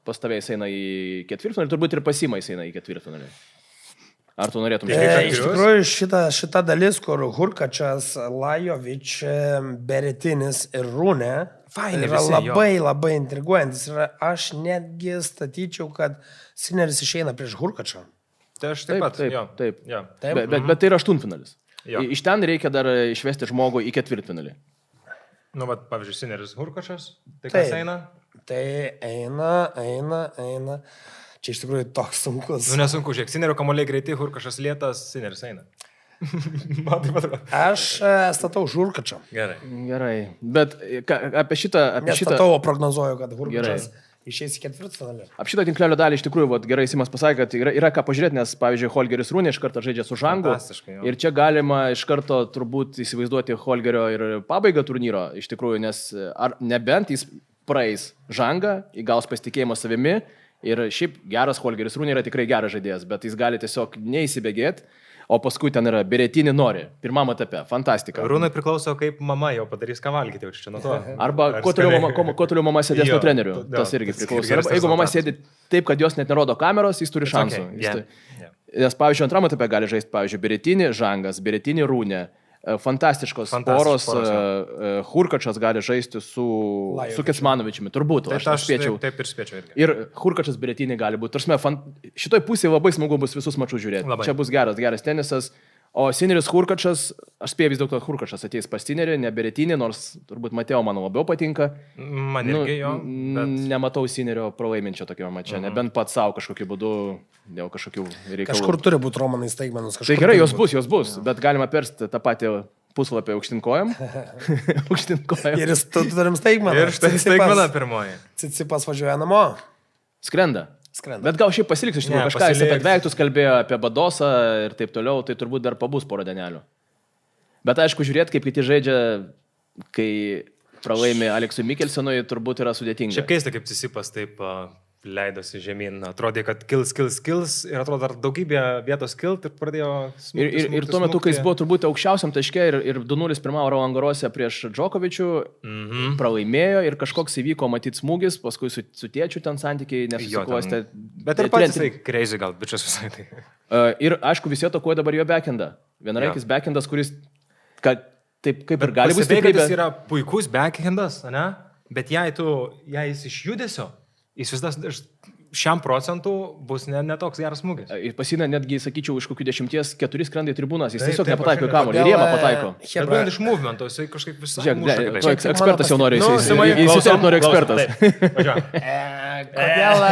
[SPEAKER 5] pastovėjai jis eina į ketvirtfinalį, turbūt ir Pasima jis eina į ketvirtfinalį. Ar tu norėtum
[SPEAKER 4] Iš tikrųjų, šita dalis, kur Hurkačas, Lajovič, Beretinis ir Rūnė
[SPEAKER 3] Faini
[SPEAKER 4] yra
[SPEAKER 3] visi, jo.
[SPEAKER 4] labai intriguojantis. Ir aš netgi statyčiau, kad Sineris išeina prieš Hurkačą.
[SPEAKER 3] Tai aš taip pat. Jo.
[SPEAKER 5] Taip.
[SPEAKER 3] Jo.
[SPEAKER 4] Taip.
[SPEAKER 5] Bet tai yra aštuntfinalis.
[SPEAKER 3] Jo.
[SPEAKER 5] Iš ten reikia dar išvesti žmogų į ketvirtfinalį.
[SPEAKER 3] Nu, bet, pavyzdžiui, Sineris Hurkačas. Tai
[SPEAKER 4] Taip.
[SPEAKER 3] kas eina?
[SPEAKER 4] Tai eina. Čia iš tikrųjų toks sunkus.
[SPEAKER 3] Nu, nesunku, žiūrėk. Sinerio kamuoliai greitai, Hurkačas lėtas, Sineris eina. Man taip atrodo.
[SPEAKER 4] Aš statau už Hurkačą.
[SPEAKER 3] Gerai.
[SPEAKER 5] Bet apie šitą
[SPEAKER 4] Nestatau, o prognozuoju, kad Hurkačas išeis į ketvirtfinalį.
[SPEAKER 5] Apie šitą tinklelio dalį iš tikrųjų, gerai Simas pasakė, kad yra ką pažiūrėti, nes, pavyzdžiui, Holgeris Rūnė iš karto žaidžia su Žangu.
[SPEAKER 3] Fantastiškai, jo.
[SPEAKER 5] Ir čia galima iš karto turbūt įsivaizduoti Holgerio ir pabaigą turnyro, iš tikrųjų, nes ar nebent jis praeis Žangą, įgaus pasitikėjimo savimi. Ir šiaip geras Holgeris Rūnė yra tikrai geras žaidėjas, bet jis gali tiesiog neįsibėgėti, o paskui ten yra Beretinį nori, pirmam etape, fantastika.
[SPEAKER 3] Rūnai priklauso, kaip mama jau padarys ką valgyti, jau čia nuo to.
[SPEAKER 5] Arba kuo toliau mama sėdės
[SPEAKER 3] Jo,
[SPEAKER 5] nuo trenerių,
[SPEAKER 3] jo,
[SPEAKER 5] tas irgi
[SPEAKER 3] tas
[SPEAKER 5] priklauso.
[SPEAKER 3] irgi geras
[SPEAKER 5] Arba jeigu mama
[SPEAKER 3] rezultatas.
[SPEAKER 5] sėdi taip, kad jos net nerodo kameros, jis turi šansų.
[SPEAKER 3] Okay.
[SPEAKER 5] Jis
[SPEAKER 3] Yeah.
[SPEAKER 5] turi- Nes, pavyzdžiui, antram etape gali žaisti, pavyzdžiui, Beretinį Žangas, Beretinį Rūnė. Fantastiškos poros, Hurkačas gali žaisti su Kecmanovičiumi, turbūt,
[SPEAKER 3] Tai
[SPEAKER 5] aš spėčiau.
[SPEAKER 3] Taip ir spėčiau irgi.
[SPEAKER 5] Ir Hurkačas Beretinį gali būti. Tarsime, šitoj pusėje labai smagu bus visus mačius žiūrėti.
[SPEAKER 3] Labai.
[SPEAKER 5] Čia bus geras tenisas. O Sineris Hurkačas, aš spėjau vis dėlto Hurkačas ateis pas Sinerį, ne Beretinį, nors turbūt Mateo man labiau patinka.
[SPEAKER 3] Man irgi jo. Bet...
[SPEAKER 5] Nematau Sinerio pralaiminčio tokio mačio, nebent pats savo kažkokiu būdu dėl kažkokių reikalų.
[SPEAKER 4] Kažkur turi būti Romanai staigmenos.
[SPEAKER 5] Tai gerai, jos bus, bet galima persti tą patį puslapį aukštinkojam. Aukštinkojam.
[SPEAKER 4] Ir jis turim staigmeną.
[SPEAKER 3] Ir štai staigmena pirmoji.
[SPEAKER 4] Cicipas važiuoja namo.
[SPEAKER 5] Skrenda.
[SPEAKER 4] Skrenda.
[SPEAKER 5] Bet gal šiaip pasiliks iš tikrųjų
[SPEAKER 3] Ne,
[SPEAKER 5] kažką, jis apie
[SPEAKER 3] pasiliks.
[SPEAKER 5] dveiktus kalbėjo, apie Badosą ir taip toliau, tai turbūt dar pabus porą dienelių. Bet aišku, žiūrėti, kaip kiti žaidžia, kai pralaimi Aleksui Mikelsonui, turbūt yra sudėtinga.
[SPEAKER 3] Šiaip keista, kaip Cisipas taip leidosi žemyn. Atrodė, kad kils ir atrodo dar daugybė vietos kilt ir pradėjo smukti.
[SPEAKER 5] Ir tuo metu, kai jis buvo turbūt aukščiausiam taške ir 2-0 pirmavo Roland Garrose prieš Džokovičių, pralaimėjo ir kažkoks įvyko matyti smūgis, paskui su tėčiu ten santykiai nesusiklostė.
[SPEAKER 3] Bet ir pats jisai crazy gal, bičias visai tai.
[SPEAKER 5] Ir aišku, visi atakuoja dabar jo backendą. Vienaraikis backendas, kuris taip kaip ir gali būti
[SPEAKER 3] stiprybė.
[SPEAKER 5] stiprybė.
[SPEAKER 3] Jis yra puikus backhandas, ne? Bet jei jis iš judesio, jis vis dar 100% bus netoks geras smūgis.
[SPEAKER 5] Pasina netgi, sakyčiau, iš kokių 10-4 skrenda į tribūnas, jis
[SPEAKER 3] Taip,
[SPEAKER 5] tiesiog
[SPEAKER 3] taip,
[SPEAKER 5] nepataiko
[SPEAKER 3] aš
[SPEAKER 5] į kamuolį, rėmą pataiko.
[SPEAKER 3] Bet būtent iš movemento, jisai kažkaip visai...
[SPEAKER 5] Žiūrėk, ekspertas jau nori,
[SPEAKER 3] Nu, Simai,
[SPEAKER 5] jis
[SPEAKER 3] klausom,
[SPEAKER 5] nori ekspertas.
[SPEAKER 3] klausom, taip. Važiuojam.
[SPEAKER 4] Kodėl,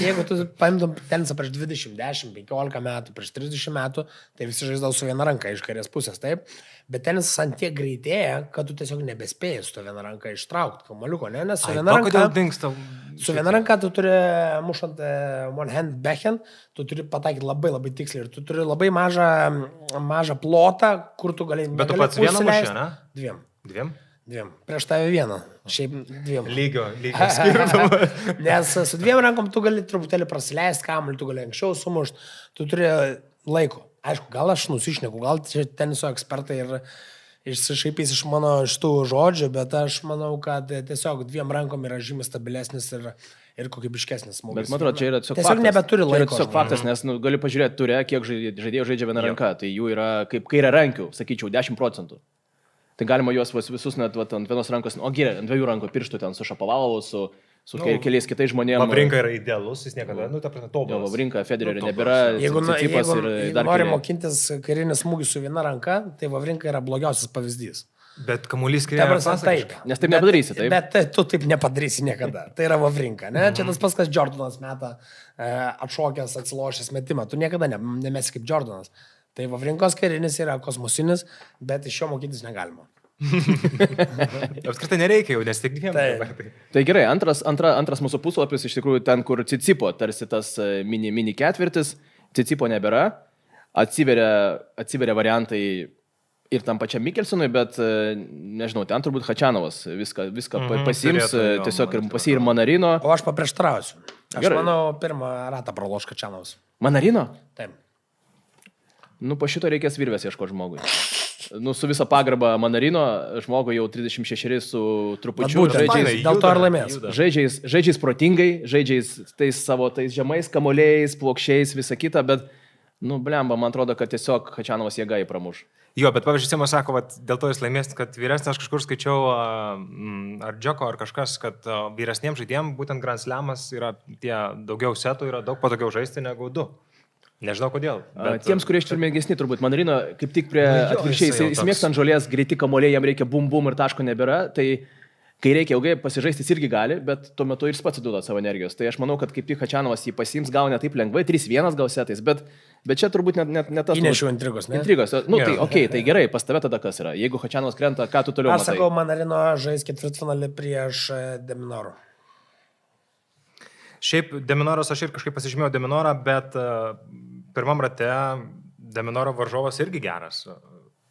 [SPEAKER 4] jeigu tu paimtum tenisą prieš 20, 10, 15 metų, prieš 30 metų, tai visi žaisdavo su viena ranka iš kairės pusės, taip? Bet tenisas ant tiek greitėja, kad tu tiesiog nebespėjai su to viena ranka ištraukti kamuoliuko, ne? Nes su viena ranka...
[SPEAKER 3] Kodėl dingsta?
[SPEAKER 4] Su viena ranka tu turi, mušant one hand, backhand, tu turi pataikyti labai tiksliai ir tu turi labai mažą plotą, kur tu gali...
[SPEAKER 3] Bet tu pats vieną mušė, ne?
[SPEAKER 4] Dviem.
[SPEAKER 3] Dviem?
[SPEAKER 4] Prieš tave vieną. Šiaip dviem.
[SPEAKER 3] Lygio skirtumą.
[SPEAKER 4] Nes su dviem rankom tu gali truputėlį prasileisti kamuolį, tu gali anksčiau sumušti, tu turi laiko. Aišku, gal aš nusišneku, gal čia teniso ekspertai ir išsišaipys iš mano šitų žodžių, bet aš manau, kad tiesiog dviem rankom yra žymiai stabilesnis ir kokybiškesnis smūgis.
[SPEAKER 5] Bet man atrodo, čia yra tiesiog
[SPEAKER 4] Tiesiog
[SPEAKER 5] faktas.
[SPEAKER 4] nebeturi
[SPEAKER 5] Čia yra
[SPEAKER 4] laiko.
[SPEAKER 5] tiesiog faktas, nes gali pažiūrėti turė, kiek žaidėjų žaidžia viena ranka, tai jų yra kaip kairė rankių, sakyčiau, 10%. Tai galima juos visus net ant vienos rankos, o gerai, ant dviejų rankų pirštų ten su Šapovalovu, su keliais kitais žmonėmis.
[SPEAKER 3] Vavrinka yra idealus, jis niekada, ta prasme, tobulas.
[SPEAKER 5] Vavrinka, Federerio nebėra,
[SPEAKER 4] Jeigu
[SPEAKER 5] Tsitsipas ir dar
[SPEAKER 4] nori
[SPEAKER 5] keli.
[SPEAKER 4] mokintis karinį smūgį su viena ranka, tai Vavrinka yra blogiausias pavyzdys.
[SPEAKER 3] Bet kamuolys
[SPEAKER 4] Ta
[SPEAKER 3] skrieja.
[SPEAKER 4] prasme, taip.
[SPEAKER 5] Nes taip nepadarysi, taip?
[SPEAKER 4] Bet tu taip nepadarysi niekada. Tai yra Vavrinka, ne? Čia tas pats, kas Jordanas meta atšokęs, atsilošęs metimą. Tu niekada nemesi kaip Jordanas. Tai Vavrinkos karinis yra kosmosinis, bet iš jo mokytis negalima.
[SPEAKER 3] Apskritai nereikia jau, nes tik dviem.
[SPEAKER 5] Tai gerai, antras mūsų puslapis, iš tikrųjų ten, kur Cicipo, tarsi tas mini ketvirtis, Cicipo nebėra, atsiveria variantai ir tam pačiam Mikelsonui, bet nežinau, ten turbūt Hačianovas viską pasiims,
[SPEAKER 3] turėtų,
[SPEAKER 5] tiesiog ir
[SPEAKER 3] man
[SPEAKER 5] pasiir Manarino.
[SPEAKER 4] O aš paprieštarausiu. Aš
[SPEAKER 5] Gerai.
[SPEAKER 4] manau, pirmą ratą praloš Kačianovas.
[SPEAKER 5] Manarino?
[SPEAKER 4] Taip.
[SPEAKER 5] Nu, po šito reikės virvės ieškoti žmogui. Nu, su visa pagarba Manarino, žmogui jau 36 su trupučiu.
[SPEAKER 4] Vat būtent,
[SPEAKER 3] žaidžia-
[SPEAKER 4] dėl to ir laimės.
[SPEAKER 5] Žaidžiais protingai, žaidžiais tais savo tais žemais kamuoliais, plokščiais, visa kita, bet, nu, blemba, man atrodo, kad tiesiog Hačianovas jėga įpramuš.
[SPEAKER 3] Jo, bet pavyzdžiui, Simas sako, vat, dėl to jis laimės, kad vyresnis, aš kažkur skaičiau, ar Džoko, ar kažkas, kad vyresniems žaidėjams būtent Grand Slamas yra tie daugiau setų, yra daug patogiau žaisti negu 2. Nežinau kodėl. Bet,
[SPEAKER 5] Tiems, kurie ištirmėgesni, turbūt Manarino kaip tik prie
[SPEAKER 3] jo,
[SPEAKER 5] atvirkščiai,
[SPEAKER 3] jisai jau
[SPEAKER 5] jis mėgsta ant žolės, greiti kamuoliai, jam reikia bum bum ir taško nebėra, tai kai reikia ilgai pasižaisti, jis irgi gali, bet tuo metu ir jis pats atiduoda savo energijos. Tai aš manau, kad kaip tik Hačianovas jį pasiims, gal ne taip lengvai, 3-1 gal setais, bet čia turbūt net tas...
[SPEAKER 4] Įnešiau intrigos, ne?
[SPEAKER 5] Intrigos. Nu, tai
[SPEAKER 3] Jo.
[SPEAKER 5] okei, tai gerai, pas tave tada kas yra. Jeigu Hačianovas krenta, ką tu toliau
[SPEAKER 4] Aš
[SPEAKER 5] matai?
[SPEAKER 4] sakau, Manarino žais ketvirtfinalį prieš Deminoro.
[SPEAKER 3] Šiaip Deminoras, aš ir kažkaip pasižymėjau Deminorą, bet pirmam rate Deminoro varžovas irgi geras.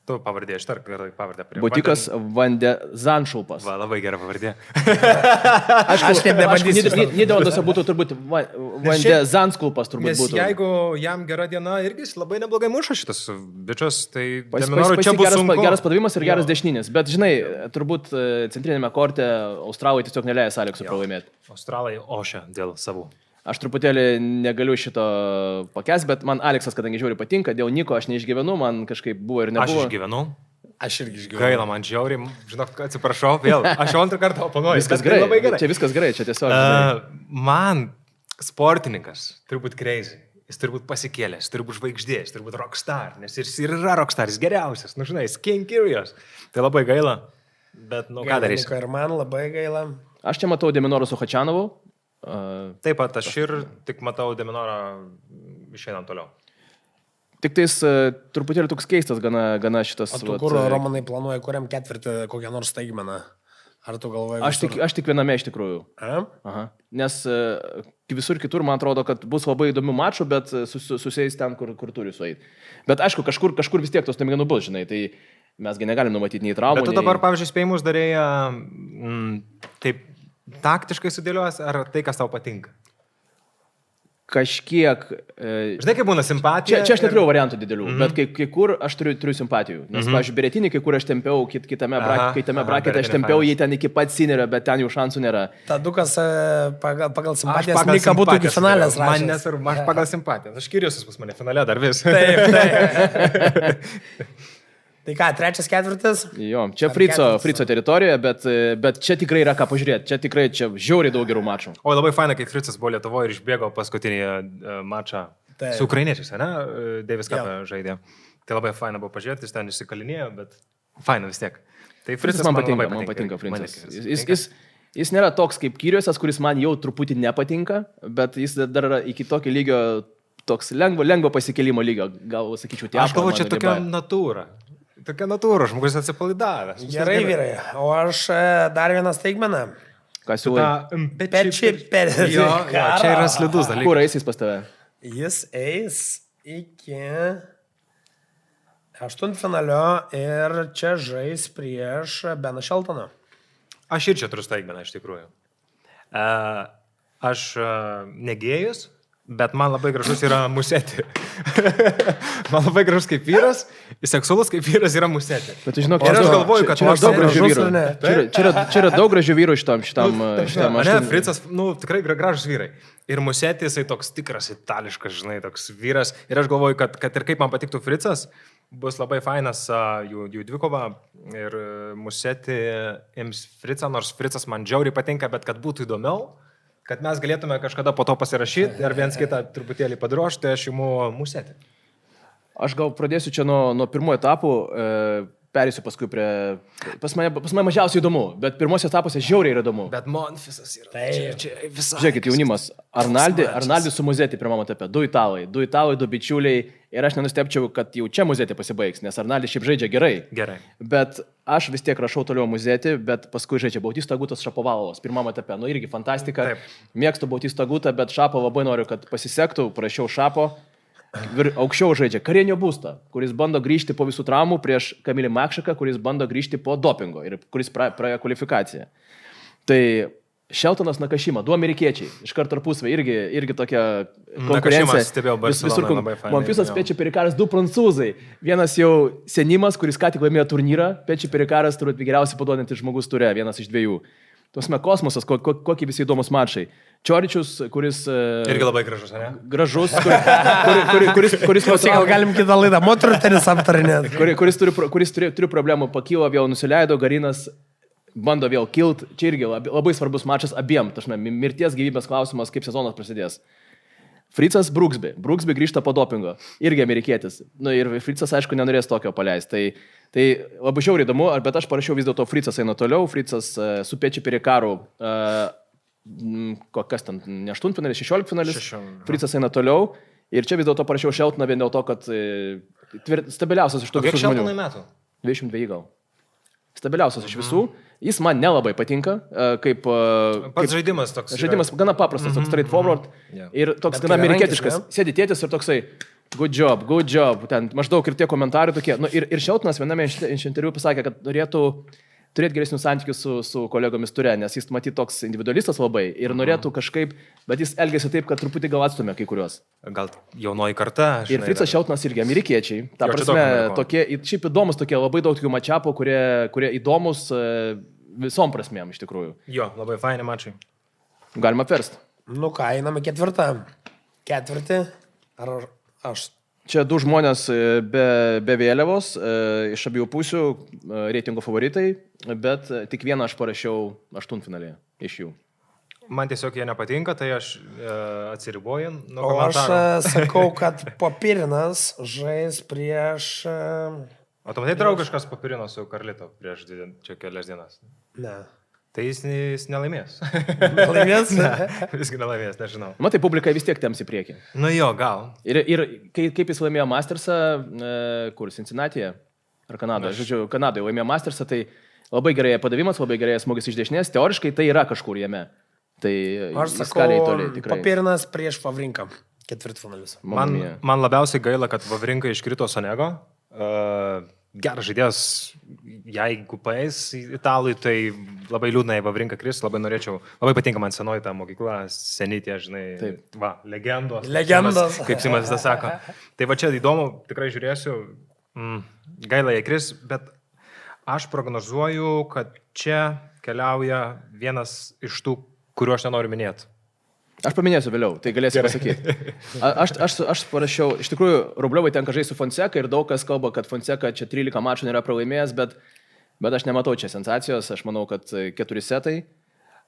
[SPEAKER 3] Tu pavardė, ištark pavardę.
[SPEAKER 5] Butikas Vande Zanšulpas.
[SPEAKER 3] Va, labai gera pavardė.
[SPEAKER 4] Aš taip nebandysiu.
[SPEAKER 5] Nyderlanduose būtų turbūt Vande
[SPEAKER 3] šiaip-
[SPEAKER 5] Zanskulpas turbūt
[SPEAKER 3] Nes
[SPEAKER 5] būtų.
[SPEAKER 3] jeigu jam gera diena, irgi jis labai neblogai muša šitas bičias, tai
[SPEAKER 5] Pas
[SPEAKER 3] Deminoro čia bus sunku.
[SPEAKER 5] geras padavimas ir geras
[SPEAKER 3] Jo.
[SPEAKER 5] dešininis, bet žinai, turbūt centrinėme korte Australai tiesiog neleis Aleksui pralaimėti.
[SPEAKER 3] Australai ošia dėl savų.
[SPEAKER 5] Aš truputėlį negaliu šito pakęs, bet man Aleksas, kadangi žiauriai patinka, dėl Niko aš neišgyvenu, man kažkaip buvo ir
[SPEAKER 3] Aš
[SPEAKER 5] nebuvo.
[SPEAKER 3] išgyvenau.
[SPEAKER 4] Aš irgi išgirdau.
[SPEAKER 3] Gaila, man žiauriai, žinok, atsiprašau, vėl. Aš jau antrą kartą oponuoju.
[SPEAKER 5] Viskas
[SPEAKER 3] bet tai
[SPEAKER 5] gerai.
[SPEAKER 3] Labai gerai.
[SPEAKER 5] Čia viskas gerai, čia tiesiog. žinai.
[SPEAKER 3] Man sportininkas turi būti crazy. Jis turi būti pasikėlęs, jis turi būti žvaigždė, jis turi būti rockstar, nes jis ir yra rockstar, jis geriausias, nu žinai, King Curious. Tai labai gaila, bet nu ką darysi.
[SPEAKER 4] Ir man labai gaila.
[SPEAKER 5] Aš čia matau Deminoro su Hačianovu.
[SPEAKER 3] Taip pat aš ir tik matau Deminorą išeinant toliau.
[SPEAKER 5] Tik tais truputėlį toks keistas gana šitas.
[SPEAKER 4] O tu kur, Romanai, planuoja, kuriam ketvirtį kokią nors staigmeną? Ar tu galvoji?
[SPEAKER 5] Aš tik viename iš tikrųjų.
[SPEAKER 4] A?
[SPEAKER 5] Aha. Nes visur kitur man atrodo, kad bus labai įdomių mačų, bet susijęs ten, kur turi sueiti. Bet aišku, kažkur vis tiek tos temgenų bus, žinai, tai mesgi negalim numatyti nei traumų.
[SPEAKER 3] Bet tu dabar, pavyzdžiui, spėjimus darėjai taip taktiškai sudėliojęs, ar tai, kas tau patinka?
[SPEAKER 5] Kažkiek.
[SPEAKER 3] Žinai, kaip būna simpatija.
[SPEAKER 5] Čia aš neturėjau variantų didelių, bet kai kur aš turiu simpatijų. Nes, pavyzdžiui, Beretinį, kai kur aš tempiau kitame brakete, aš tempiau jį ten iki pat sinerio, bet ten jau šansų nėra.
[SPEAKER 4] Tadukas pagal simpatijas Nika būtų iki finalės.
[SPEAKER 3] Man nesvarbu, aš pagal simpatiją. Aš Kiriusas pas mane finale dar vis.
[SPEAKER 4] Taip. Tai ką, trečias ketvirtis?
[SPEAKER 5] Jo, čia
[SPEAKER 4] Ar
[SPEAKER 5] Frico
[SPEAKER 4] ketvirtis?
[SPEAKER 5] teritorijoje, bet čia tikrai yra ką pažiūrėti. Čia tikrai žiauriai daug gerų mačų.
[SPEAKER 3] O labai faina, kai Fricas buvo Lietuvoje ir išbėgo paskutinį mačą
[SPEAKER 4] Taip.
[SPEAKER 3] su ukrainiečiais, ne? Davis Cup
[SPEAKER 4] Jo.
[SPEAKER 3] žaidė. Tai labai faina buvo pažiūrėti, jis ten išsikalinėjo, bet faina vis tiek. Tai
[SPEAKER 5] Fricas man patinka Fricas. Jis nėra toks kaip Kyriusas, kuris man jau truputį nepatinka, bet jis dar yra iki tokio lygio, toks lengvo pasikėlimo lygio, gal sakyčiau, tie
[SPEAKER 3] Aš galvoju, čia tokia natūra. Tokia natūra, žmogus atsipalaidavęs.
[SPEAKER 4] Gerai, vyrai. O aš dar vieną staigmeną.
[SPEAKER 5] Ką siūlai?
[SPEAKER 4] Peči per...
[SPEAKER 3] Jo, čia yra slidus dalykas.
[SPEAKER 5] Kur eis jis pas tave?
[SPEAKER 4] Jis eis iki aštuntfinalio ir čia žais prieš Beną Šeltoną.
[SPEAKER 3] Aš ir čia turiu staigmeną, iš tikrųjų. Aš negėjus, bet man labai gražus yra Musetė. Man labai gražus kaip vyras, seksualus kaip vyras yra Musetė.
[SPEAKER 5] Bet tu žinok,
[SPEAKER 3] Ir aš galvoju, kad
[SPEAKER 5] čia yra daug gražių
[SPEAKER 4] gražus,
[SPEAKER 5] vyrų.
[SPEAKER 4] ar ne?
[SPEAKER 5] Čia yra daug gražių vyrų šitam
[SPEAKER 3] Ne, Fricas, tikrai gražus vyrai. Ir Musetė, jisai toks tikras itališkas, žinai, toks vyras. Ir aš galvoju, kad ir kaip man patiktų Fricas, bus labai fainas jų dvikova. Ir Musetė ims Fricą, nors Fricas man džiauriai patinka, bet kad būtų įdomiau, kad mes galėtume kažkada po to pasirašyti ir viens kitą truputėlį padrošti, aš imu Musetį.
[SPEAKER 5] Aš gal pradėsiu čia nuo pirmo etapų. perėsiu paskui prie... Pas mane mažiausiai įdomu, bet pirmosios etapuose žiauriai yra įdomu.
[SPEAKER 3] Bet Monfisas yra. Čia visai.
[SPEAKER 5] Žiūrėkit, jaunimas. Arnaldi su Muzetė pirmame etape. Du italai, du bičiuliai. Ir aš nenustepčiau, kad jau čia Muzetė pasibaigs, nes Arnaldi šiaip žaidžia gerai.
[SPEAKER 3] Gerai.
[SPEAKER 5] Bet aš vis tiek rašau toliau Muzetį, bet paskui žaidžia Bautista Gutas Šapovalovas pirmame etape. Nu irgi fantastika.
[SPEAKER 3] Taip.
[SPEAKER 5] Mėgstu Bautista Gutą, bet Šapo labai noriu, kad pasisektų. Prašiau Šapo. Aukščiau žaidžia Karienio Būstą, kuris bando grįžti po visų traumų prieš Kamilį Makšaką, kuris bando grįžti po dopingo ir kuris praėjo kvalifikaciją. Tai Šeltonas Nakašima, du amerikiečiai, iš karto tarpusavy irgi tokia konkurencija.
[SPEAKER 3] Nakašimas stebėjau Barceloną, labai fainai.
[SPEAKER 5] Monfisas, Peči Perikaras, du prancūzai. Vienas jau senimas, kuris ką tik laimėjo turnyrą, Peči Perikaras turbūt geriausiai paduodantis žmogus turė, vienas iš dviejų. Tuosme kosmosas, kokie visi įdomus mačai. Čioričius, kuris...
[SPEAKER 3] Irgi labai gražus, ne?
[SPEAKER 5] Gražus, kuris
[SPEAKER 4] Gal galim kitą laidą moterų tenis aptarinėti.
[SPEAKER 5] kuris turi problemų, pakylo vėl, nusileido, Garinas bando vėl kilt. Čia irgi labai svarbus mačas abiem. Tašme, mirties gyvybės klausimas, kaip sezonas prasidės. Fritzas Brooksby grįžta po dopingo. Irgi amerikietis. Nu, ir Fritzas, aišku, nenorės tokio paleisti. Tai labai žiauriai įdomu, bet aš parašiau vis dėlto Fritzas eina toliau. Fritzas su Peči Perikaru, kas ten, ne 8-finalis, 16-finalis. Fritzas eina toliau. Ir čia vis dėlto parašiau Šeltoną vien dėl to, kad stabiliausias iš tų visų žmonių.
[SPEAKER 3] Kiek Šeltonai metų?
[SPEAKER 5] 22 gal. Stabiliausias iš visų. Jis man nelabai patinka, kaip...
[SPEAKER 3] Pats žaidimas toks.
[SPEAKER 5] Žaidimas gana paprastas, toks straightforward. Ir toks gana amerikietiškas. Sėdi tėtis ir toksai good job. Ten maždaug ir tie komentarai tokie. Nu, ir Šeltonas viename iš interviu pasakė, kad norėtų turėti geresnius santykius su kolegomis ture, nes jis matyti toks individualistas labai ir norėtų kažkaip, bet jis elgėsi taip, kad truputį gal atstumė kai kuriuos.
[SPEAKER 3] Gal jaunoji karta.
[SPEAKER 5] Ir Fritzas Šeltonas irgi amerikiečiai. Ta prasme, tokie, šiaip įdomus tokie, labai daug tokių mačiapų, kurie įdomus visom prasmėm iš tikrųjų.
[SPEAKER 3] Jo, labai faini mačai.
[SPEAKER 5] Galima apversti.
[SPEAKER 4] Nu ką, einame ketvirtį. Ar aš?
[SPEAKER 5] Čia du žmonės be vėliavos, iš abiejų pusių reitingo favoritai, bet tik vieną aš parašiau aštuntfinalį iš jų.
[SPEAKER 3] Man tiesiog jie nepatinka, tai aš atsiriboju nuo
[SPEAKER 4] O aš
[SPEAKER 3] komentarų.
[SPEAKER 4] sakau, kad Papirinas žais prieš...
[SPEAKER 3] O tu matai draugiškas Papirinas su Karlito prieš čia kelias dienas?
[SPEAKER 4] Ne.
[SPEAKER 3] Tai jis nelaimės.
[SPEAKER 4] Laimės?
[SPEAKER 3] Visgi nelaimės, nežinau.
[SPEAKER 5] Matai, publika vis tiek tems į priekį.
[SPEAKER 3] Nu jo, gal.
[SPEAKER 5] Ir kaip jis laimėjo Mastersą, kur, Cincinnati'e ar Kanadoje? Žodžiu, Kanadoje laimėjo Mastersą, tai labai gerai padavimas, labai gerai smūgis iš dešinės, teoriškai tai yra kažkur jame. Tai
[SPEAKER 4] Aš
[SPEAKER 5] jis gali toli, tikrai.
[SPEAKER 4] Papirinas prieš Vavrinką, ketvirtfinalis.
[SPEAKER 3] Man labiausiai gaila, kad Vavrinka iškrito Sonego. Geras žaidėjas, jeigu paės italui, tai labai liūdna, jei Vavrinka kris, labai norėčiau, labai patinka man senoji ta mokykla, seni tie, žinai,
[SPEAKER 5] Taip.
[SPEAKER 3] Legendos.
[SPEAKER 4] Legendos.
[SPEAKER 3] Kaip Simas visą sako. Tai va čia įdomu, tikrai žiūrėsiu, gaila jei kris, bet aš prognozuoju, kad čia keliauja vienas iš tų, kuriuo aš nenoriu minėti.
[SPEAKER 5] Aš paminėsiu vėliau, tai galėsiu pasakyti. Aš parašiau, iš tikrųjų, Rubliovai tenka žaisti su Fonseca ir daug kas kalba, kad Fonseca čia 13 mačų nėra pralaimėjęs, bet aš nematau čia sensacijos, aš manau, kad 4 setai.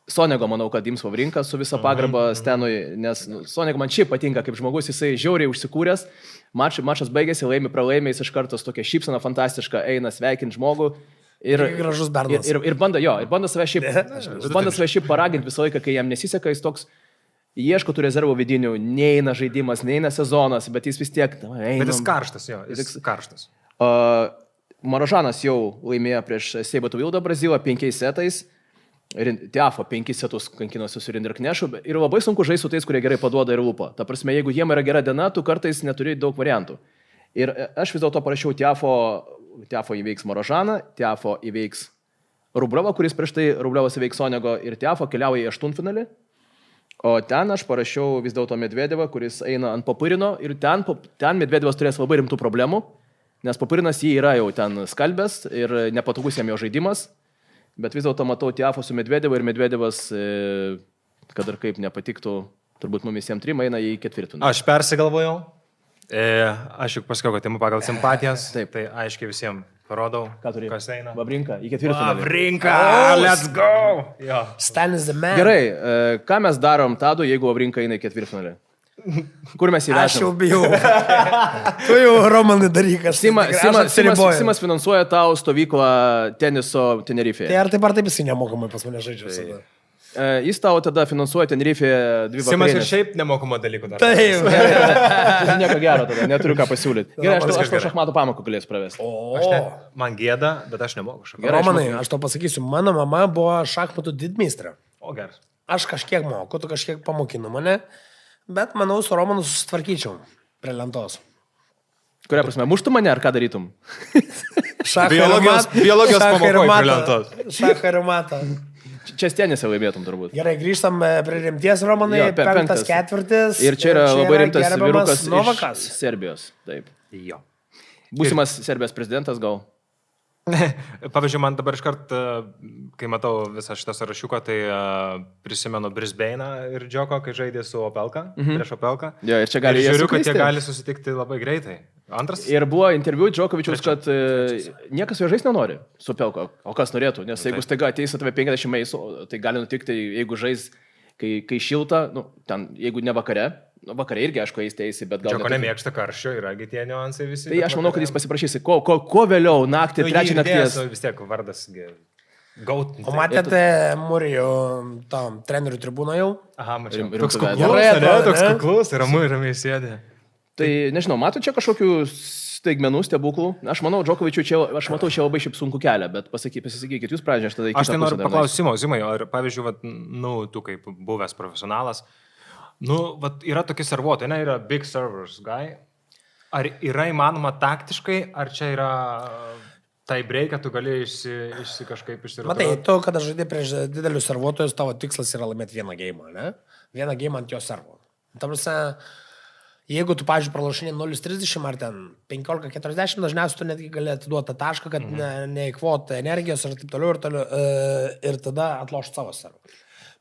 [SPEAKER 5] Sonego manau, kad ims Vavrinką su visa pagarba Stenui, nes Sonego man šiaip patinka kaip žmogus, jisai žiauriai užsikūręs, mačas baigėsi, laimi, jis iš karto tokia šypsena fantastiška, eina sveikinti žmogų. Ir
[SPEAKER 4] gražus bernas.
[SPEAKER 5] Ir bando save šiaip paraginti visą laiką, kai jam nesiseka, jis toks ieško tų rezervų vidinių, neina žaidimas, neina sezonas, bet jis vis tiek...
[SPEAKER 3] Bet jis karštas, jo, jis karštas.
[SPEAKER 5] Marožanas jau laimėjo prieš Seibatų Vildą Brazilą 5 setais, Tiafo 5 setus kankinosi su Rinderknešu ir labai sunku žaisti su tais, kurie gerai paduoda ir lūpą. Ta prasme, jeigu jiem yra gera diena, tu kartais neturi daug variantų. Ir aš vis dėlto parašiau Tiafo įveiks Marožaną, Tiafo įveiks Rubliovą, kuris prieš tai Rubliovas įveiks Sonego ir Tiafo keliauja į aštuntfinalį. O ten aš parašiau vis dėlto Medvedevą, kuris eina ant Papirino ir ten Medvedevas turės labai rimtų problemų, nes Papirinas jį yra jau ten skalbęs ir nepatogus jam jo žaidimas, bet vis dėlto matau Tiafo su Medvedevu ir Medvedevas, kad ir kaip nepatiktų, turbūt mumis jam trim eina į ketvirtfinalį.
[SPEAKER 3] Aš persigalvojau, aš juk pasakiau, kad imu pagal simpatijas,
[SPEAKER 5] Taip.
[SPEAKER 3] Tai aiškiai visiems parodau, kas eina.
[SPEAKER 5] Vavrinka į ketvirtfinalį.
[SPEAKER 3] Vavrinka, let's go! Jo.
[SPEAKER 4] Stanis the man.
[SPEAKER 5] Gerai, ką mes darom Tadu, jeigu Vavrinka eina į ketvirtfinalį? Kur mes
[SPEAKER 4] Aš jau
[SPEAKER 5] įvežame?
[SPEAKER 4] bijau. Tu jau, Romanai, daryk kažką.
[SPEAKER 5] Simas finansuoja tau stovyklą teniso Tenerifėje.
[SPEAKER 4] Tai ar taip jisai nemokamai pas mane žaidžia visada.
[SPEAKER 5] Jis tau tada finansuoja Tenerifėje 2
[SPEAKER 3] Simas ir
[SPEAKER 5] vakarienes.
[SPEAKER 3] šiaip nemokamo dalykų dar.
[SPEAKER 4] Taip.
[SPEAKER 5] Nieko gero tada, neturiu ką pasiūlyti. Gerai, aš
[SPEAKER 3] viskas
[SPEAKER 5] tau
[SPEAKER 3] gerai.
[SPEAKER 5] šachmatų pamoką galėsiu pravesti.
[SPEAKER 3] Man gėda, bet aš nemoku šachmatų.
[SPEAKER 5] Gerai,
[SPEAKER 4] Romanai, aš tau pasakysiu, mano mama buvo šachmatų didmeistrė.
[SPEAKER 3] O geras.
[SPEAKER 4] Aš kažkiek moku, tu kažkiek pamokinu mane, bet manau, su Romanu susitvarkyčiau prie lentos.
[SPEAKER 5] Kuria prasme, muštų mane ar ką darytum?
[SPEAKER 3] Biologijos pamokoj prie lentos.
[SPEAKER 4] Šachą ir matą.
[SPEAKER 5] Čia tenise laimėtum turbūt.
[SPEAKER 4] Gerai, grįžtam prie rimties, Romanai,
[SPEAKER 5] Jo,
[SPEAKER 4] 5
[SPEAKER 5] penktas.
[SPEAKER 4] ketvirtis.
[SPEAKER 5] Ir čia yra labai rimtas
[SPEAKER 4] gerbiamas
[SPEAKER 5] vyrukas
[SPEAKER 4] Novakas.
[SPEAKER 5] iš Serbijos. Taip.
[SPEAKER 3] Jo.
[SPEAKER 5] Būsimas Serbijos prezidentas gal.
[SPEAKER 3] Pavyzdžiui, man dabar iškart, kai matau visą šitą sąrašiuką, tai prisimenu Brisbane'ą ir Džoko, kai žaidė su Opelka, prieš Opelką.
[SPEAKER 5] Jo, ir čia gali
[SPEAKER 3] Ir
[SPEAKER 5] jie
[SPEAKER 3] žiūriu, kad jie
[SPEAKER 5] suklysti.
[SPEAKER 3] gali susitikti labai greitai. Antras.
[SPEAKER 5] Ir buvo interviu Džokovičius, kad niekas jo žais nenori su Pelko, o kas norėtų, nes jeigu staiga ateis tave 50 meisų, tai gali nutikti, jeigu žais, kai šilta, nu, ten, jeigu ne vakare, nu, vakare irgi, aišku, eis teisė, bet gal...
[SPEAKER 3] Džoko nemėgsta karščio, yragi tie niuansai visi.
[SPEAKER 5] Tai aš manau, kad jis pasiprašys, kuo vėliau, naktį, trečią nakties.
[SPEAKER 3] Vis tiek vardas. Gaut.
[SPEAKER 4] O matėte Murijų tam trenerių tribūną jau?
[SPEAKER 3] Aha, mačiau.
[SPEAKER 5] Rimtų
[SPEAKER 3] Toks kuklus,
[SPEAKER 4] Gerai atrodo,
[SPEAKER 3] toks
[SPEAKER 4] ne?
[SPEAKER 3] kuklus, ramiai sėdė.
[SPEAKER 5] Tai nežinau, mato čia kažkokių staigmenų, stebuklų. Aš manau, Džokovičių čia, aš matau čia labai šiaip sunku kelią, bet pasakykit, jūs pradžioje, aš tada į kitą
[SPEAKER 3] Aš tai
[SPEAKER 5] pusę
[SPEAKER 3] noriu
[SPEAKER 5] dar
[SPEAKER 3] paklausti, Simai, ar pavyzdžiui, vat, nu, tu kaip buvęs profesionalas, nu, vat, yra tokie servuotojai, ne, yra big servers guy. Ar yra įmanoma taktiškai, ar čia yra tai break, tu gali kažkaip išsiruošti?
[SPEAKER 4] Matai, tu, kada žaidži prieš didelius servuotojus, tavo tikslas yra laimėti vieną gėjimą, ne? Vieną gėjimą ant jo servo. Tam prasme, jeigu tu, pavyzdžiui, pralašinė 0,30 ar ten 15,40, dažniausiai tu netgi gali atiduoti tą tašką, kad neįkvoti energijos ir taip toliau, ir tada atlošti savo servą.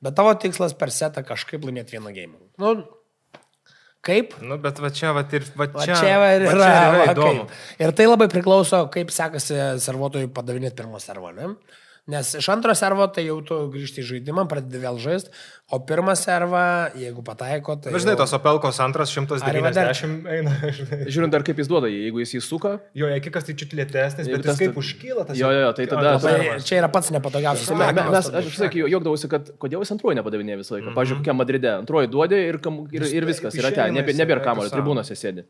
[SPEAKER 4] Bet tavo tikslas per setą kažkaip laimėti vieną gėjimą. Nu, kaip?
[SPEAKER 3] Nu, bet va čia, va ir
[SPEAKER 4] Yra
[SPEAKER 3] yra įdomu.
[SPEAKER 4] kaip. Ir tai labai priklauso, kaip sekasi servuotojui padavinėti pirmą servą, ne? Nes iš antro servo tai jau tu grįžti į žaidimą, pradedi vėl žaisti, o pirmą servą, jeigu pataiko, tai...
[SPEAKER 3] Bet žinai, tos Opelkos antras 190 eina. žinai.
[SPEAKER 5] Žiūrint dar kaip jis duoda, jeigu jis įsuka.
[SPEAKER 3] Jo, kikas tai čiut lėtesnis,
[SPEAKER 5] Jeigu
[SPEAKER 3] bet jis
[SPEAKER 5] tas-
[SPEAKER 3] kaip užkyla tas...
[SPEAKER 5] Jo, tai tada-
[SPEAKER 4] Tai čia yra pats nepatogiausias.
[SPEAKER 5] Aš visą laiką juokdavausi, kad kodėl jis antruoju nepadavinė visą laiką. Pavyzdžiui, kokia Madride. Antruoju duodė ir viskas. Ir ate, nebėra kamulio, tribūnose sėdi.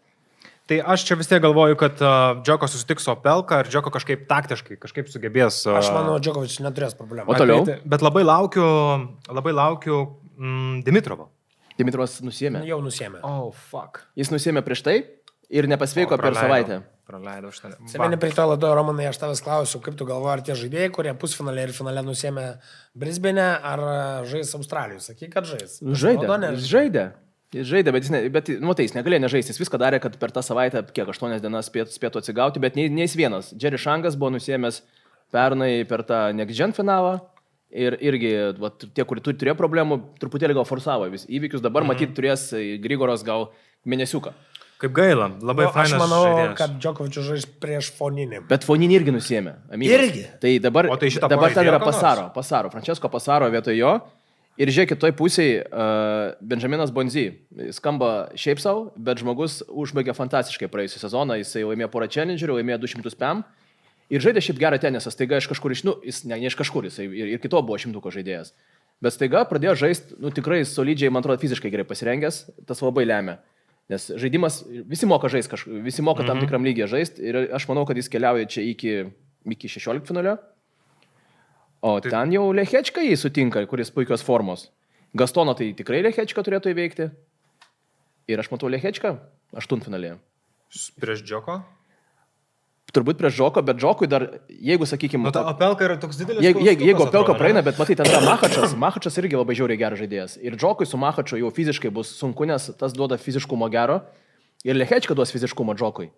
[SPEAKER 3] Tai aš čia vis tiek galvoju, kad Džoko susitiks su Opelka ir Džoko kažkaip taktiškai, kažkaip sugebės...
[SPEAKER 4] Aš manau, Džokovičius neturės problemų.
[SPEAKER 5] O toliau?
[SPEAKER 3] Bet labai laukiu Dimitrovo.
[SPEAKER 5] Dimitrovas nusėmė.
[SPEAKER 4] Jau nusėmė.
[SPEAKER 3] Oh, fuck.
[SPEAKER 5] Jis nusėmė prieš tai ir nepasveiko per savaitę.
[SPEAKER 3] Praleidau šitą.
[SPEAKER 4] Seniai prie to ladoje, Romanai, aš tavęs klausiu, kaip tu galvoji, ar tie žaidėjai, kurie pusfinalė ir finale nusėmė Brisbane, ar žais Australijos? Sakyk, kad žais.
[SPEAKER 5] Jis žaidė, bet jis negalėjo nežaisti. Jis viską darė, kad per tą savaitę, kiek 8 dienas spėtų atsigauti, bet ne jis vienas. Jerry Shangas buvo nusėmęs pernai per tą Next Gen finalą ir irgi tie, kurie turėjo problemų, truputėlį gal forsavo įvykius. Dabar matyti turės Grigoras gal mėnesiuką.
[SPEAKER 3] Kaip gaila, labai fainas.
[SPEAKER 4] Aš manau,
[SPEAKER 3] žaidėjas.
[SPEAKER 4] kad Džokovičius žais prieš Foninį.
[SPEAKER 5] Bet Foninį irgi nusėmė. Amigas.
[SPEAKER 4] Irgi?
[SPEAKER 5] Tai dabar,
[SPEAKER 3] O tai šitą
[SPEAKER 5] dabar
[SPEAKER 3] porą
[SPEAKER 5] ten yra
[SPEAKER 3] įdėjo ką
[SPEAKER 5] Pasaro. Francesco Pasaro vietoj jo. Ir žiūrėk, kitoj pusėje Benjaminas Bonzi. Skamba šiaip savo, bet žmogus užbaigė fantastiškai praėjusią sezoną. Jisai laimėjo porą challengerių, laimėjo 200 PM. Ir žaidė šiaip gerą tenisą. Staiga iš kažkur jis ne iš kažkur, jisai ir kito buvo 100 žaidėjas. Bet staiga pradėjo žaisti, tikrai solidžiai, man atrodo, fiziškai gerai pasirengęs. Tas labai lemia. Nes žaidimas, visi moka žaisti, visi moka tam tikram lygiai žaisti. Ir aš manau, kad jis keliauja čia iki 16 finalio. O ten jau Lechečka jį sutinka, kuris puikios formos. Gastono tai tikrai Lechečka turėtų įveikti. Ir aš matau Lechečką 8 finalėje.
[SPEAKER 3] Prieš Džoko?
[SPEAKER 5] Turbūt prieš Džoko, bet Džokui dar, jeigu, sakykime...
[SPEAKER 3] Nu, ta Opelka yra toks didelis...
[SPEAKER 5] Jeigu Opelka praeina, bet matai, ten yra Machačas. Machačas irgi labai žiauriai geras žaidėjas. Ir Džokui su Machaču jau fiziškai bus sunku, nes tas duoda fiziškumo gero. Ir Lechečka duos fiziškumo Džokui.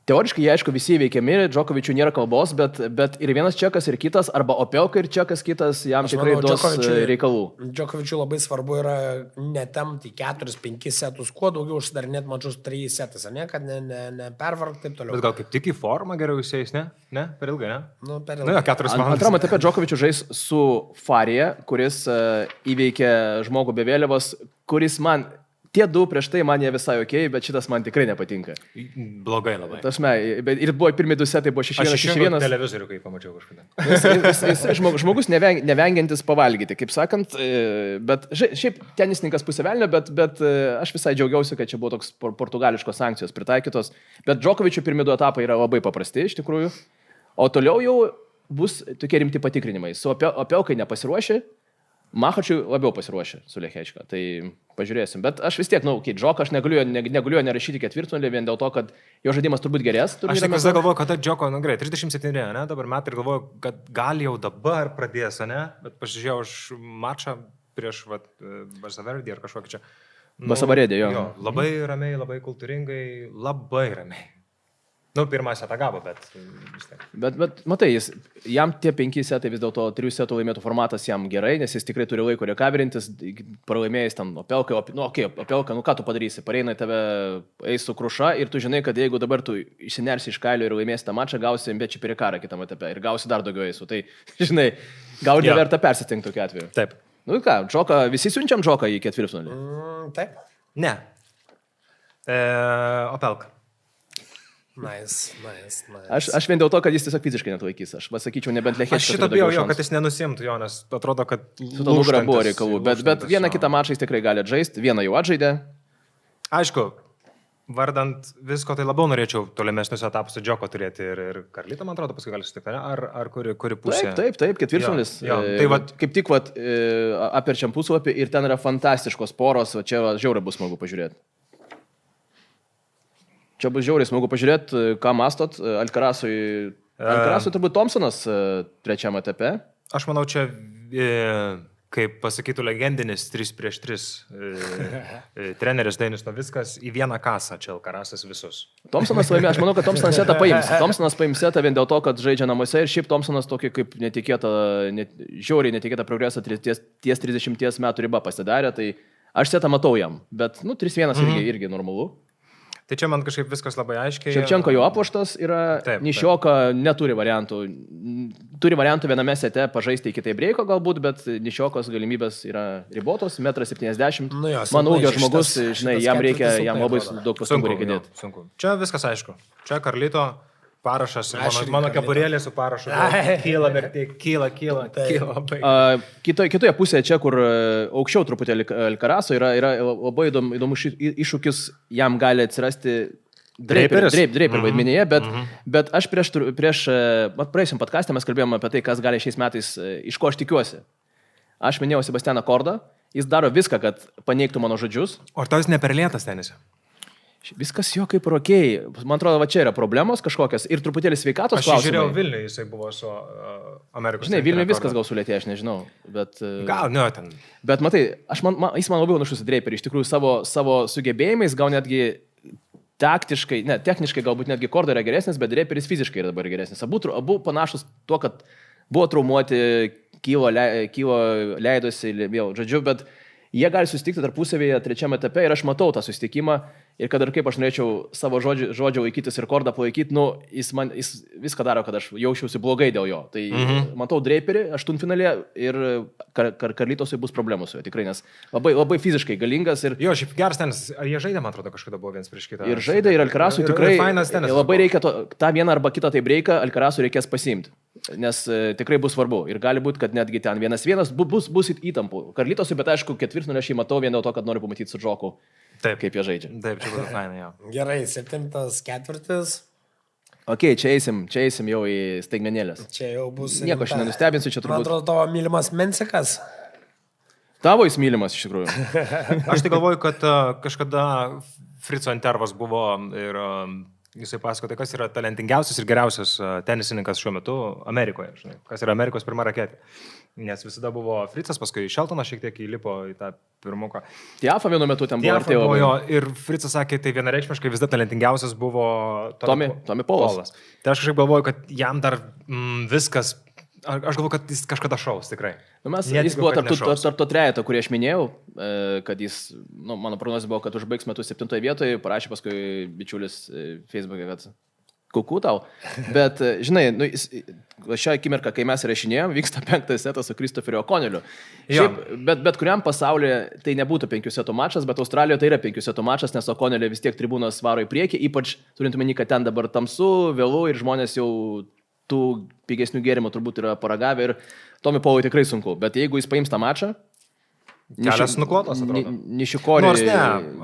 [SPEAKER 5] Teoriškai, jie aišku, visi įveikiami, Džokovičių nėra kalbos, bet ir vienas čekas, ir kitas, arba Opelka ir čekas kitas, jam
[SPEAKER 4] Aš
[SPEAKER 5] tikrai
[SPEAKER 4] manau,
[SPEAKER 5] duos
[SPEAKER 4] Džokovičiui-
[SPEAKER 5] reikalų.
[SPEAKER 4] Džokovičiui labai svarbu yra netemti 4-5 setus, kuo daugiau užsidarinėti mačius 3 setus, ne, kad nepervargti taip toliau.
[SPEAKER 3] Bet gal kaip tik į formą geriau įsės, ne? Ne? Per ilgai, ne?
[SPEAKER 4] Nu, per
[SPEAKER 3] Nu, jo, 4 valandas.
[SPEAKER 5] Antrame etape Džokovičius žais su Farija, kuris įveikė žmogų be vėliavos, kuris man Tie du prieš tai man jie visai ok, bet šitas man tikrai nepatinka.
[SPEAKER 3] Blogai labai.
[SPEAKER 5] Tasme, ir buvo pirmi 2 setai, buvo 6-1.
[SPEAKER 3] Televizorių, kai pamačiau kažkada.
[SPEAKER 5] Jis žmogus nevengiantis pavalgyti, kaip sakant, bet šiaip tenisininkas pusė velnio, bet aš visai džiaugiausi, kad čia buvo toks portugališkos sankcijos pritaikytos, bet Džokovičių pirmi 2 etapai yra labai paprasti iš tikrųjų, o toliau jau bus tokie rimti patikrinimai. Su Opelkai nepasiruošė, Machačiui labiau pasiruošė su Lechečka, tai pažiūrėsim. Bet aš vis tiek, Džoką aš negaliu nerašyti ketvirtfinalį vien dėl to, kad jo žaidimas turbūt gerės.
[SPEAKER 3] Aš tik visą galvoju, kad Džoko, gerai, 37, ne, dabar metai ir galvoju, kad gal jau dabar pradės, ne, bet pasižiūrėjau už mačą prieš Basaverdį ar kažkokį čia.
[SPEAKER 5] Basavaredį, jo.
[SPEAKER 3] Labai ramiai, labai kultūringai, labai ramiai. Pirmą setą gavo, bet vis tiek.
[SPEAKER 5] Bet matai, jam tie 5 setai vis dėlto 3 setų laimėtų formatas jam gerai, nes jis tikrai turi laiko rekaverintis, pralaimėjęs ten Opelką, Opelką, ką tu padarysi, pareina tave eis su Kruša ir tu žinai, kad jeigu dabar tu išsinersi iš kailio ir laimėsi tą mačą, gausi MBČ Perikarą kitame etape ir gausi dar daugiau eisų. Tai, žinai, gal neverta persistengti tokiu atveju.
[SPEAKER 3] Taip.
[SPEAKER 5] Ką, Džoką, visi siunčiam Džoką į ketvirtfinalį?
[SPEAKER 4] Taip.
[SPEAKER 3] Ne. Opelka.
[SPEAKER 4] Nice.
[SPEAKER 5] Aš vien dėl to, kad jis tiesiog fiziškai netlaikys. Aš pasakyčiau, nebent Lechečka.
[SPEAKER 3] Aš šitą bijau, kad jis nenusimtų jo, nes atrodo, kad
[SPEAKER 5] su to nugarą buvo reikalų. Bet vieną kitą mačą jis tikrai gali atžaisti, vieną jau atžaidė.
[SPEAKER 3] Aišku, vardant visko, tai labiau norėčiau tolimesnius etapus su Džoko turėti ir Karlitą, man atrodo, paskui gali sutikti, ne? Ar kuri pusė?
[SPEAKER 5] Taip, ketvirtfinalis.
[SPEAKER 3] Tai
[SPEAKER 5] kaip tik aperčiam puslapį ir ten yra fantastiškos poros, o čia žiauriai bus smagu pažiūrėti. Čia bus žiauriai smagu pažiūrėti, ką mastot. Alcarazui turbūt Thompsonas 3 etape.
[SPEAKER 3] Aš manau, čia, kaip pasakytų legendinis 3-3 treneris Dainis Novickas, į vieną kasą čia Alcarazas visus.
[SPEAKER 5] Thompsonas laimė, aš manau, kad Thompsonas setą paims. Thompsonas paims setą vien dėl to, kad žaidžia namuose ir šiaip Thompsonas tokį kaip žiauriai netikėtą progresą ties 30 metų ribą pasidarė, tai aš setą matau jam, bet 3-1 irgi normalu.
[SPEAKER 3] Tai čia man kažkaip viskas labai aiškiai.
[SPEAKER 5] Ševčenko jau aploštas yra, Nišioka neturi variantų. Turi variantų viename sete pažaisti iki tai breiko galbūt, bet Nišiokos galimybės yra ribotos, 1,70 m. Man ūgio žmogus, žinai, jam labai daug pastangų reikia dėti.
[SPEAKER 3] Sunku. Čia viskas aišku. Čia Karlito parašas, mano kepurėlė su parašu. Kyla vertė, kyla.
[SPEAKER 5] Kitoje pusėje čia, kur aukščiau truputėlį Alcarazo, yra labai įdomus iššūkis, jam gali atsirasti Draper vaidmenyje, bet aš praėjusiam podcast'e mes kalbėjome apie tai, kas gali šiais metais, iš ko aš tikiuosi. Aš minėjau Sebastianą Kordą, jis daro viską, kad paneigtų mano žodžius.
[SPEAKER 3] O ar tau jis neperlėtas tenise?
[SPEAKER 5] Viskas jo kaip rokiai. Man atrodo, va čia yra problemos kažkokios ir truputėlį sveikatos klausimai.
[SPEAKER 3] Aš žiūrėjau Vilniui, jisai buvo su Amerikos.
[SPEAKER 5] Žinai, Vilniui viskas gal sulėtė, aš nežinau. Bet,
[SPEAKER 3] gal, ne, ten.
[SPEAKER 5] Bet matai, jis man labai panašus į Draperį. Iš tikrųjų, savo sugebėjimais, gal netgi taktiškai, techniškai galbūt netgi Korda yra geresnis, bet Draperis fiziškai yra dabar geresnis. Abu panašus tuo, kad buvo traumuoti, kylo leidosi, vėl, žodžiu, bet jie gali susitikti tarpusavėje 3 etape ir aš matau tą susitikimą ir kad ir kaip aš norėčiau savo žodžio laikytis ir Kordą palaikyti, jis viską daro, kad aš jaučiausi blogai dėl jo. Tai matau Draperį aštuntfinalį ir Karlitosui bus problemų su juo tikrai, nes labai fiziškai galingas. Ir...
[SPEAKER 3] Jo, šiaip geras tenis, ar jie žaidė, man atrodo, kažkada buvo viens prieš kitą.
[SPEAKER 5] Ir žaidė, ir Alcarazui tikrai labai reikia tą vieną arba kitą tai breiką, Alcarazui reikės pasiimti. Nes tikrai bus svarbu. Ir gali būti, kad netgi ten 1-1 bus įtampų. Karlitosui, bet aišku, ketvirtfinalį aš jį matau vien dėl to, kad noriu pamatyti su Džoku, kaip jie žaidžia.
[SPEAKER 3] Taip, čia būtų fainai, jo.
[SPEAKER 4] Gerai, 7 ketvirtis.
[SPEAKER 5] Ok, čia eisim jau į staigmenėlės.
[SPEAKER 4] Čia jau bus...
[SPEAKER 5] Nieko aš nenustebinsiu, čia turbūt.
[SPEAKER 4] Man atrodo, tavo mylimas Mensikas.
[SPEAKER 5] Tavo jis mylimas, iš tikrųjų.
[SPEAKER 3] Aš tai galvoju, kad kažkada Frico Intervas buvo ir... Jisai pasakoja, kas yra talentingiausias ir geriausias tenisininkas šiuo metu Amerikoje. Žinai, kas yra Amerikos pirma raketė. Nes visada buvo Fricas, paskui Šeltonas šiek tiek įlipo į tą pirmuką.
[SPEAKER 5] Tiafa vienu metu ten buvo artėjo.
[SPEAKER 3] Ir Fricas sakė, tai vienareikšmiškai visada talentingiausias buvo
[SPEAKER 5] Tommy Paulas.
[SPEAKER 3] Tai aš kažkaip galvoju, kad jam dar viskas... Aš galvoju, kad jis kažkada šaus, tikrai.
[SPEAKER 5] Jis buvo tarp to trejeto, kurį aš minėjau, kad jis, mano prognozė buvo, kad užbaigs metus 7 vietoje, parašė paskui bičiulis Facebook'e, kad Kukų tau. Bet, žinai, šią akimirką, kai mes rašinėjom, vyksta 5 setas su Kristoferiu O'Connelliu. Bet kuriam pasaulyje tai nebūtų 5 setų mačas, bet Australijoje tai yra 5 setų mačas, nes O'Connelliu vis tiek tribūnos varo į priekį, ypač turint omeny, kad ten dabar tamsu, vėlu ir žmonės jau tų pigesnių gėrimų turbūt yra paragavę ir Tommy Paului tikrai sunku. Bet jeigu jis paims tą mačą,
[SPEAKER 3] Kelias nuklotas, atrodo.
[SPEAKER 5] Nišikori.
[SPEAKER 3] Nors ne,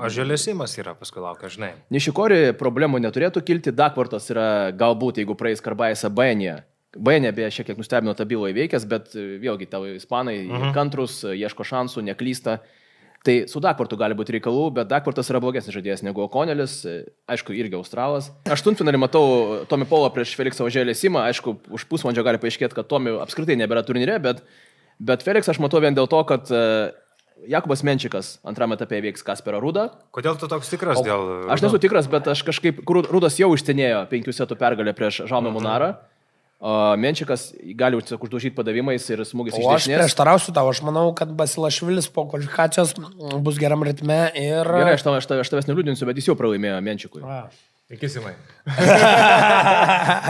[SPEAKER 3] Ažėlėsimas yra, paskui laukia, žinai.
[SPEAKER 5] Nišikori problemų neturėtų kilti, Dakvartas yra galbūt, jeigu praeis Karbaisą Baenė. Baenė beje šiek tiek nustebino tą bylą įveikęs, bet vėlgi tavo ispanai kantrus, ieško šansų, neklysta. Tai su Dakvartu gali būti reikalų, bet Dakvartas yra blogesnis žaidėjas negu O'Connellis, aišku, irgi Australas. Aštuntfinalį matau Tommy Paulą prieš Feliksą Ažėlėsimą, aišku, už pusvalandžio gali paaiškėti, kad Tommy apskritai nebėra turnyre, bet Feliksą aš matau vien dėl to, kad Jakubas Menčikas antrame etape įveiks Kasperą Rudą.
[SPEAKER 3] Kodėl tu toks tikras dėl...
[SPEAKER 5] Aš nesu tikras, bet aš kažkaip... Rudas jau ištenėjo 5 setų pergalę prieš Žalmę Munarą. Menčikas gali uždužyti padavimais ir smūgis iš
[SPEAKER 4] dešinės.
[SPEAKER 5] dešinės.
[SPEAKER 4] Aš prieštarausiu tau, aš manau, kad Basilašvilis po kvalifikacijos bus geram ritme ir...
[SPEAKER 5] Gerai, aš tavęs neliūdinsiu, bet jis jau pralaimėjo Menčikui.
[SPEAKER 3] Iki Simai.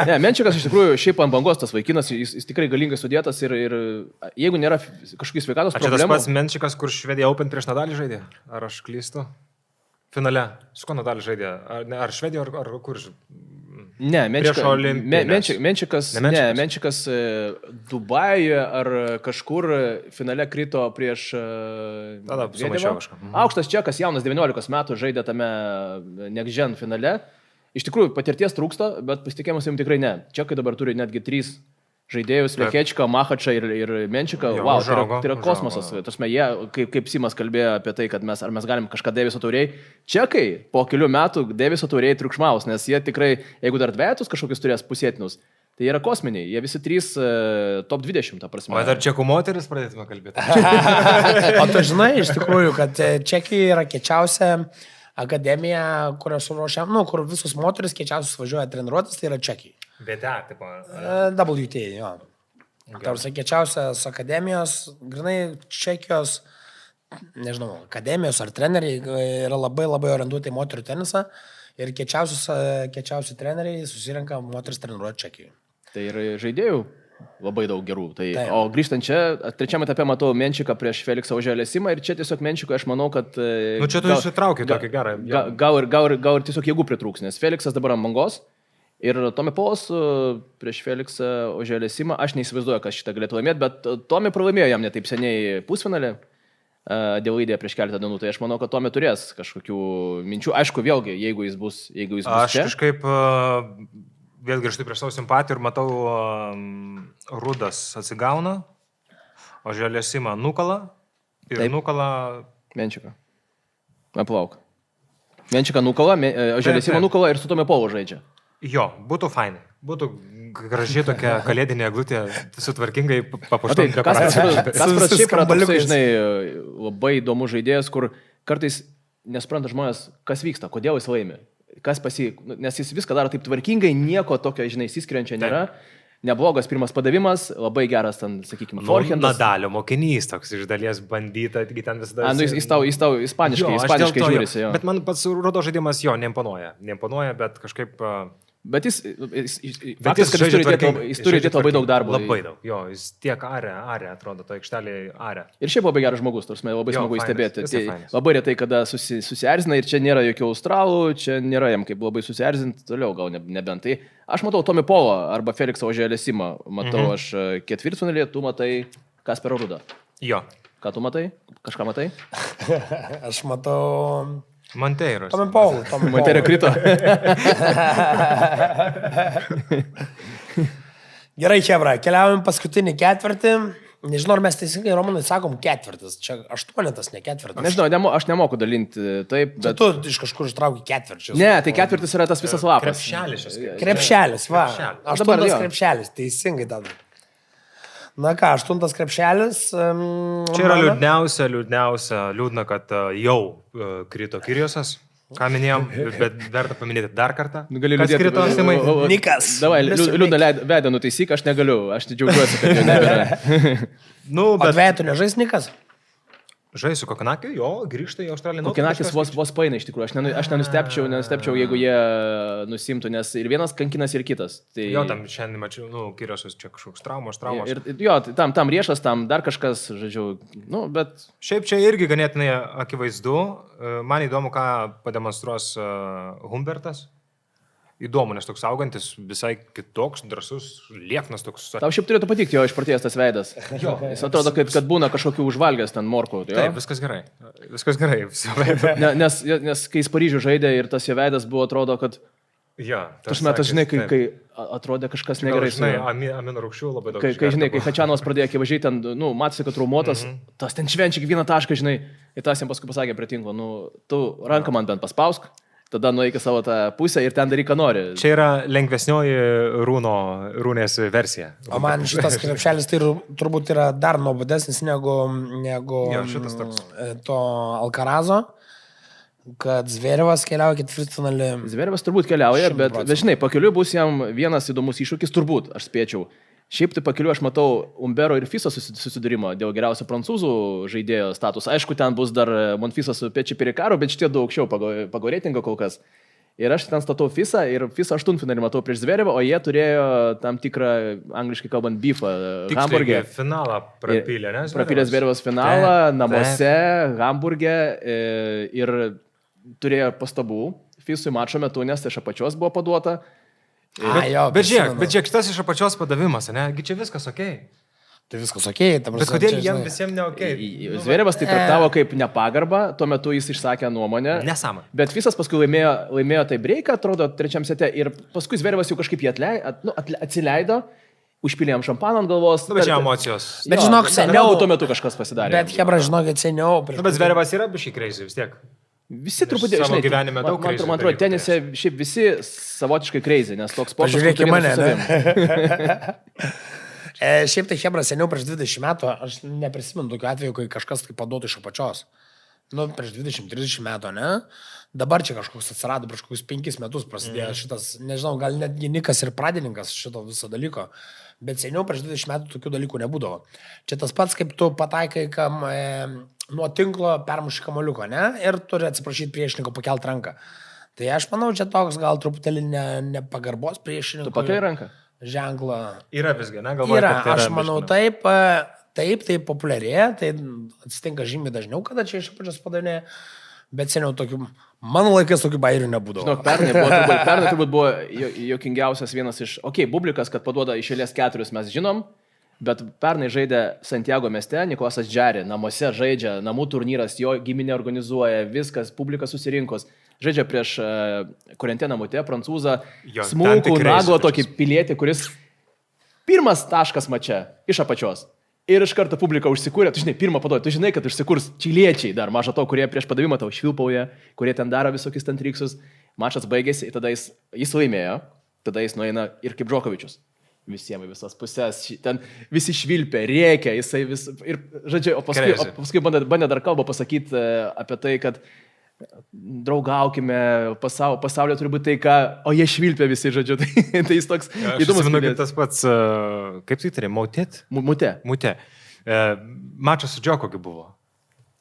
[SPEAKER 5] Ne, Menčikas iš tikrųjų šiaip ant bangos tas vaikinas, jis tikrai galingai sudėtas ir jeigu nėra kažkokiais sveikatos problemų...
[SPEAKER 3] Čia tas pats Menčikas, kur Švedija Open prieš Nadalį žaidė? Ar aš klystu? Finale. Su ko Nadalį žaidė? Ar Švedija, ar kur?
[SPEAKER 5] Ne,
[SPEAKER 3] Menčikas
[SPEAKER 5] Dubajuje ar kažkur finale krito prieš...
[SPEAKER 3] Tada sumaišiau kažką.
[SPEAKER 5] Aukštas čekas, jaunas 19 metų, žaidė tame Next Gen finale. Iš tikrųjų, patirties trūksta, bet pasitikėjimas jums tikrai ne. Čekai dabar turi netgi 3 žaidėjus, Lechečką, Machačą ir Menčiką. Wow, tai yra kosmosas. Tasme, jie, kaip Simas kalbėjo apie tai, kad mes galim kažką Daviso tauriai. Čekai po kelių metų Daviso tauriai triukšmaus, nes jie tikrai, jeigu dar dvejetus kažkokius turės pusėtinus, tai yra kosminiai. Jie visi 3 top 20, ta prasme.
[SPEAKER 3] O dar čekų moteris pradėtume kalbėti.
[SPEAKER 4] O tu žinai, iš tikrųjų, kad Čekija yra kečiausia akademija, kurios suruošia, kur visus moteris kečiausius važiuoja treniruotis, tai yra Čekija.
[SPEAKER 3] BTA, tipo.
[SPEAKER 4] WTA, jo. Tarsi kečiausias akademijos, grinai Čekijos, nežinau, akademijos ar treneriai yra labai labai orientuoti į moterų tenisą ir kečiausi treneriai susirenka moteris treniruoti Čekijoje.
[SPEAKER 5] Tai yra žaidėjų labai daug gerų. O grįžtant čia, trečiame etape matau Menčiką prieš Feliksą Ažėlėsimą ir čia tiesiog Menčikui aš manau, kad...
[SPEAKER 3] Čia tu įsitrauki tokį gerą.
[SPEAKER 5] Gal ir tiesiog jėgų pritrūks, nes Feliksas dabar ant bangos ir Tommy Paulas prieš Feliksą Ažėlėsimą, aš neįsivaizduoju, kas šitą galėtų laimėti, bet Tommy pralaimėjo jam netaip seniai pusfinalį dėl įdėję prieš keletą dienų, tai aš manau, kad Tommy turės kažkokių minčių. Aišku, vėlgi, jeigu jis bus
[SPEAKER 3] aš
[SPEAKER 5] čia.
[SPEAKER 3] Kažkaip... Vėl grįžtu prieš savo simpatijų ir matau, Rudas atsigauna, o Ažėlėsimą nukala ir taip. Nukala...
[SPEAKER 5] Menčiką. Aplauk. Menčiką nukala, Ažėlėsimą nukala ir su Tommy Paulu žaidžia.
[SPEAKER 3] Jo, būtų fainai. Būtų gražiai tokia kalėdinė eglutė, sutvarkingai papuošta.
[SPEAKER 5] Kasparas šiaip yra toksai, žinai, labai įdomus žaidėjas, kur kartais nespranta žmonės, kas vyksta, kodėl jis laimi. Nes jis viską daro taip tvarkingai, nieko tokio, žinai, įsiskiriančio nėra. Neblogas pirmas padavimas, labai geras ten, sakykime, forehandas.
[SPEAKER 3] Nadalio mokinys toks iš dalies bandyta, ten visada...
[SPEAKER 5] Jis tau ispaniškai žiūrisi.
[SPEAKER 3] Bet man pats Rudo žaidimas jo neimponuoja, bet kažkaip...
[SPEAKER 5] Bet jis turi dėti labai daug darbo.
[SPEAKER 3] Labai daug, jo, jis tiek arė, atrodo, to aikštelėje arė.
[SPEAKER 5] Ir šiaip labai geras žmogus, tarsi labai smagu įstebėti. Labai retai, kada susierzina ir čia nėra jokių australų, čia nėra jam kaip labai susierzinti, toliau gal nebent. Tai aš matau Tommy Paulą arba Feliksą Ažėlėsimą, matau aš ketvirtfinalį, tu matai Kasperą Rudą.
[SPEAKER 3] Jo.
[SPEAKER 5] Ką tu matai? Kažką matai?
[SPEAKER 4] Aš matau...
[SPEAKER 3] Monteiros.
[SPEAKER 4] Tommy Paul.
[SPEAKER 5] Monteiro krito.
[SPEAKER 4] Gerai, Chebra, keliaujam paskutinį ketvirtį. Nežinau, ar mes teisingai, Romanai, sakom ketvirtis. Čia 8, ne ketvirtis.
[SPEAKER 5] Nežinau, aš nemoku dalinti taip, bet...
[SPEAKER 4] Tu iš kažkur ištrauki ketvirčius.
[SPEAKER 5] Ne, tai ketvirtis yra tas visas lapas.
[SPEAKER 4] Krepšelis, va. 8 krepšelis, teisingai tada. Na ką, 8 krepšelis.
[SPEAKER 3] Čia yra liūdna, kad jau krito Kyrgiosas, ką minėjom, bet verta paminėti dar kartą.
[SPEAKER 5] Kas
[SPEAKER 3] krito, Simai?
[SPEAKER 4] Nikas.
[SPEAKER 5] Davai, liūdna vedę nutaisyk, aš negaliu, aš džiaugiuosi, kad jau nebėra.
[SPEAKER 4] Bet vetų nežais Nikas?
[SPEAKER 3] žais su Kokinakiu, jo, grįžta į Australiją.
[SPEAKER 5] Kokinakis vos paina iš tikrųjų. Aš nenustepčiau, jeigu jie nusimtų, nes ir vienas kankinas, ir kitas. Tai...
[SPEAKER 3] Jo, tam šiandien mačiau, Kyriosius čia kažkoks traumos.
[SPEAKER 5] Ir jo, tam riešas, tam dar kažkas, žodžiu, bet...
[SPEAKER 3] Šiaip čia irgi ganėtinai akivaizdu. Man įdomu, ką pademonstruos Humbertas. Įdomu, nes toks augantis, visai kitoks, drąsus, lieknas toks.
[SPEAKER 5] Tau šiaip turėtų patikti jo išprotėjęs tas veidas. Jo. Jis atrodo, kad būna kažkokių užvalgęs ten morkų. Jo?
[SPEAKER 3] Taip, viskas gerai. Viskas gerai.
[SPEAKER 5] Nes kai jis Paryžių žaidė ir tas jo veidas buvo, atrodo, kad...
[SPEAKER 3] Ja,
[SPEAKER 5] tas metas, žinai, kai atrodė kažkas negerai.
[SPEAKER 3] Žinai, amino rūgščių labai daug.
[SPEAKER 5] Žinai, kai Hačianovas pradėjo akivaizdžiai ten, matėsi, kad traumuotas, tas ten švenčia kiekvieną tašką, žinai, ir tas jam paskui pasakė prie tinklo, tu ranką man bent paspausk. Tada nueik į savo tą pusę ir ten daryk, ką nori.
[SPEAKER 3] Čia yra lengvesnioji rūnės versija.
[SPEAKER 4] O man šitas krepšelis tai turbūt yra dar nuobodesnis negu to Alcarazo, kad Zverevas keliauja ketvirtfinalį.
[SPEAKER 5] Zverevas turbūt keliauja, bet žinai, pakeliui bus jam vienas įdomus iššūkis, turbūt, aš spėčiau. Šiaip tai pakeliu aš matau Umbero ir Fiso susidūrimą dėl geriausio prancūzų žaidėjo status. Aišku, ten bus dar Monfisas su Peči Pirikaru, bet šitie daug aukščiau pagal reitingą kol kas. Ir aš ten statau Fisą ir Fisą aštuntfinalį matau prieš Zverevą, o jie turėjo tam tikrą, angliškai kalbant, beefą Hamburge.
[SPEAKER 3] Finalą prapylė, ne?
[SPEAKER 5] Prapylė Zverevas finalą namuose, Hamburge ir turėjo pastabų Fisui mačo metu, nes iš apačios buvo paduota.
[SPEAKER 3] Bet žiūrėk, šitas iš apačios padavimas, ne? Gi čia viskas okei.
[SPEAKER 4] Tai viskas okei.
[SPEAKER 3] Bet kodėl jam visiems ne okei?
[SPEAKER 5] Zverevas tai traktavo kaip nepagarbą, tuo metu jis išsakė nuomonę.
[SPEAKER 3] Nesąmonė.
[SPEAKER 5] Bet Fisas paskui laimėjo tai breiką, atrodo, trečiam sete. Ir paskui Zverevas jau kažkaip jį atsileido, užpylė jam šampaną ant galvos.
[SPEAKER 3] Bet čia emocijos.
[SPEAKER 4] Bet žinok, seniau.
[SPEAKER 5] Tuo metu kažkas pasidarė.
[SPEAKER 4] Bet Hebra, žinokit, seniau.
[SPEAKER 3] Bet Zverevas yra biškai crazy vis tiek.
[SPEAKER 5] Visi truputį,
[SPEAKER 3] žinai, gyvenime daug crazy.
[SPEAKER 5] Man atrodo, tenise šiaip visi savotiškai crazy, nes toks sportas...
[SPEAKER 4] Pažiūrėk į mane, ne? Šiaip tai Hebra seniau prieš 20 metų, aš neprisimenu tokiu atveju, kai kažkas tai paduotų iš apačios. Prieš 20-30 metų, ne? Dabar čia kažkoks atsirado, prieš kokius 5 metus prasidėjo šitas, nežinau, gal netgi Nikas ir pradininkas šito viso dalyko. Bet seniau prieš 20 metų tokių dalykų nebūdavo. Čia tas pats, kaip tu pataikai, kam nuo tinklo permuši kamoliuko, ne? Ir turi atsiprašyti priešininko pakelt ranką. Tai aš manau, čia toks gal truputėlį nepagarbos priešininkų.
[SPEAKER 5] Tu pakai ranką?
[SPEAKER 4] Ženklą.
[SPEAKER 3] Yra visgi, ne? Galvoju,
[SPEAKER 4] yra, aš manau, taip, tai populiarėja, tai atsitinka žymiai dažniau, kada čia iš apačios padavinė. Bet seniau tokių, mano laikais tokių bairių nebūdavo.
[SPEAKER 5] Žinok, pernai turbūt buvo juokingiausias vienas iš, Bublikas, kad paduoda iš eilės 4 mes žinom, bet pernai žaidė Santiago mieste, Nikolasas Džeri, namuose žaidžia, namų turnyras, jo giminė organizuoja, viskas, publika susirinkos, žaidžia prieš Korentė namute, prancūzą, smulkų, naglą tokį pilietį, kuris pirmas taškas mače iš apačios. Ir iš karto publika užsikūrė, tu žinai, pirmą paduoja, tu žinai, kad užsikurs čiliečiai dar, maža to, kurie prieš padavimą tau švilpauja, kurie ten daro visokius ten triksus. Mačas baigėsi, tada jis laimėjo, tada jis nueina ir kaip Džokovičius. Visiems visas pusės, ten visi švilpė, rėkė, jisai vis... Ir, žodžiu, o paskui bandė dar kalbą pasakyti apie tai, kad draugaukime, pasaulio turi būti taika, o jie švilpia visi, žodžiu, tai jis toks įdomus.
[SPEAKER 3] Aš tas pats, kaip tai turi, Mute. Mačas su Džokovičiu buvo.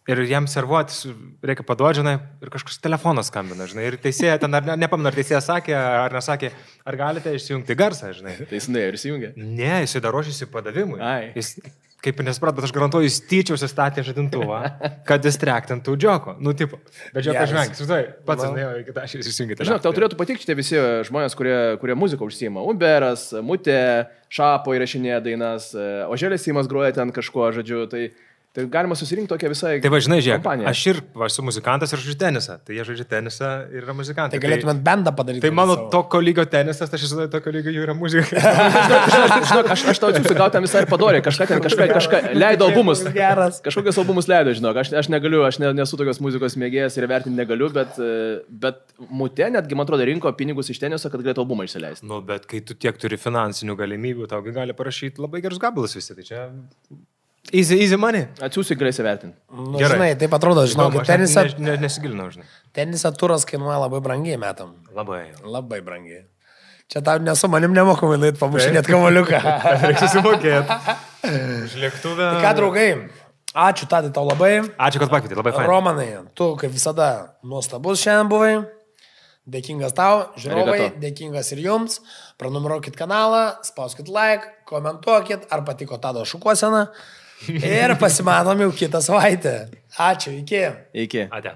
[SPEAKER 3] Ir jam servuotis reikia paduoti, žinai, ir kažkas telefonas skambina, žinai, ir teisėja ten, nepamenu, ar teisėja sakė, ar nesakė, ar galite išsijungti garsą, žinai.
[SPEAKER 5] Tai jis nuėjo ir įsijungė.
[SPEAKER 3] Ne, jisai dar ruošėsi padavimui. Jis, kaip ir nesuprat, bet aš garantuoju, jis tyčiausi statė žadintuvą, kad jis trektintų Džoko. Nu, tipo, bet Džoko žvengs, žinai, pats nuėjo iki tą, aš įsijungė.
[SPEAKER 5] Žinok, tau turėtų patikti šitie visi žmonės, kurie muziką užsiima. Umberas, Mutė, Šapo įrašinėja dainas, Oželės Simas groja ten kažkuo, žodžiu, tai galima susirinkti tokią visai kompaniją.
[SPEAKER 3] Tai va, žinai, žiūrėk, aš esu muzikantas ir žaidžiu tenisą. Tai jie žaidžia tenisą ir yra muzikantai.
[SPEAKER 4] Tai galėtumėt bendą padaryti.
[SPEAKER 3] Tai mano tokio lygio tenisas, aš žinau, tokio lygio jų yra muzika.
[SPEAKER 5] Žinok, aš tau atsiųsiu gauti visai ir padorė. Kažką leido albumus. Kažkokius albumus leido, žinok. Aš negaliu, aš nesu tokios muzikos mėgėjas ir vertinti negaliu, bet Mutė netgi, man atrodo, rinko pinigus iš teniso, kad galėtų albumą išsileisti.
[SPEAKER 3] Nu, bet kai tu tiek turi finansinių galimybių, tau gali parašyti labai gerus gabalus visi. Tai čia... Easy money.
[SPEAKER 5] Atsiųsiu greit įvertinti.
[SPEAKER 4] Nu, žinai, taip atrodo, žinau, kad tenisą...
[SPEAKER 3] Nesigilinau, žinai.
[SPEAKER 4] Tenisą turas kainuoja labai brangiai metam.
[SPEAKER 3] Labai
[SPEAKER 4] brangiai. Čia tau nesu manim nemokamai laid pamušinėt kamoliuką.
[SPEAKER 3] Reikia susimokėti. Už lėktuvę.
[SPEAKER 4] Tai ką, draugai, Ačiū, Tadai, tau labai.
[SPEAKER 3] Ačiū, kad pakvietė, labai fainai.
[SPEAKER 4] Romanai, tu kaip visada nuostabus šiandien buvai. Dėkingas tau, žiūrovai,
[SPEAKER 5] Arigato.
[SPEAKER 4] dėkingas ir jums. Pranumeruokit kanalą, spauskit like, komentuokit, ar patiko Tado šukuosena. Ir pasimatom jau kitą savaitę. Ačiū, iki.
[SPEAKER 5] Iki.
[SPEAKER 3] Ate.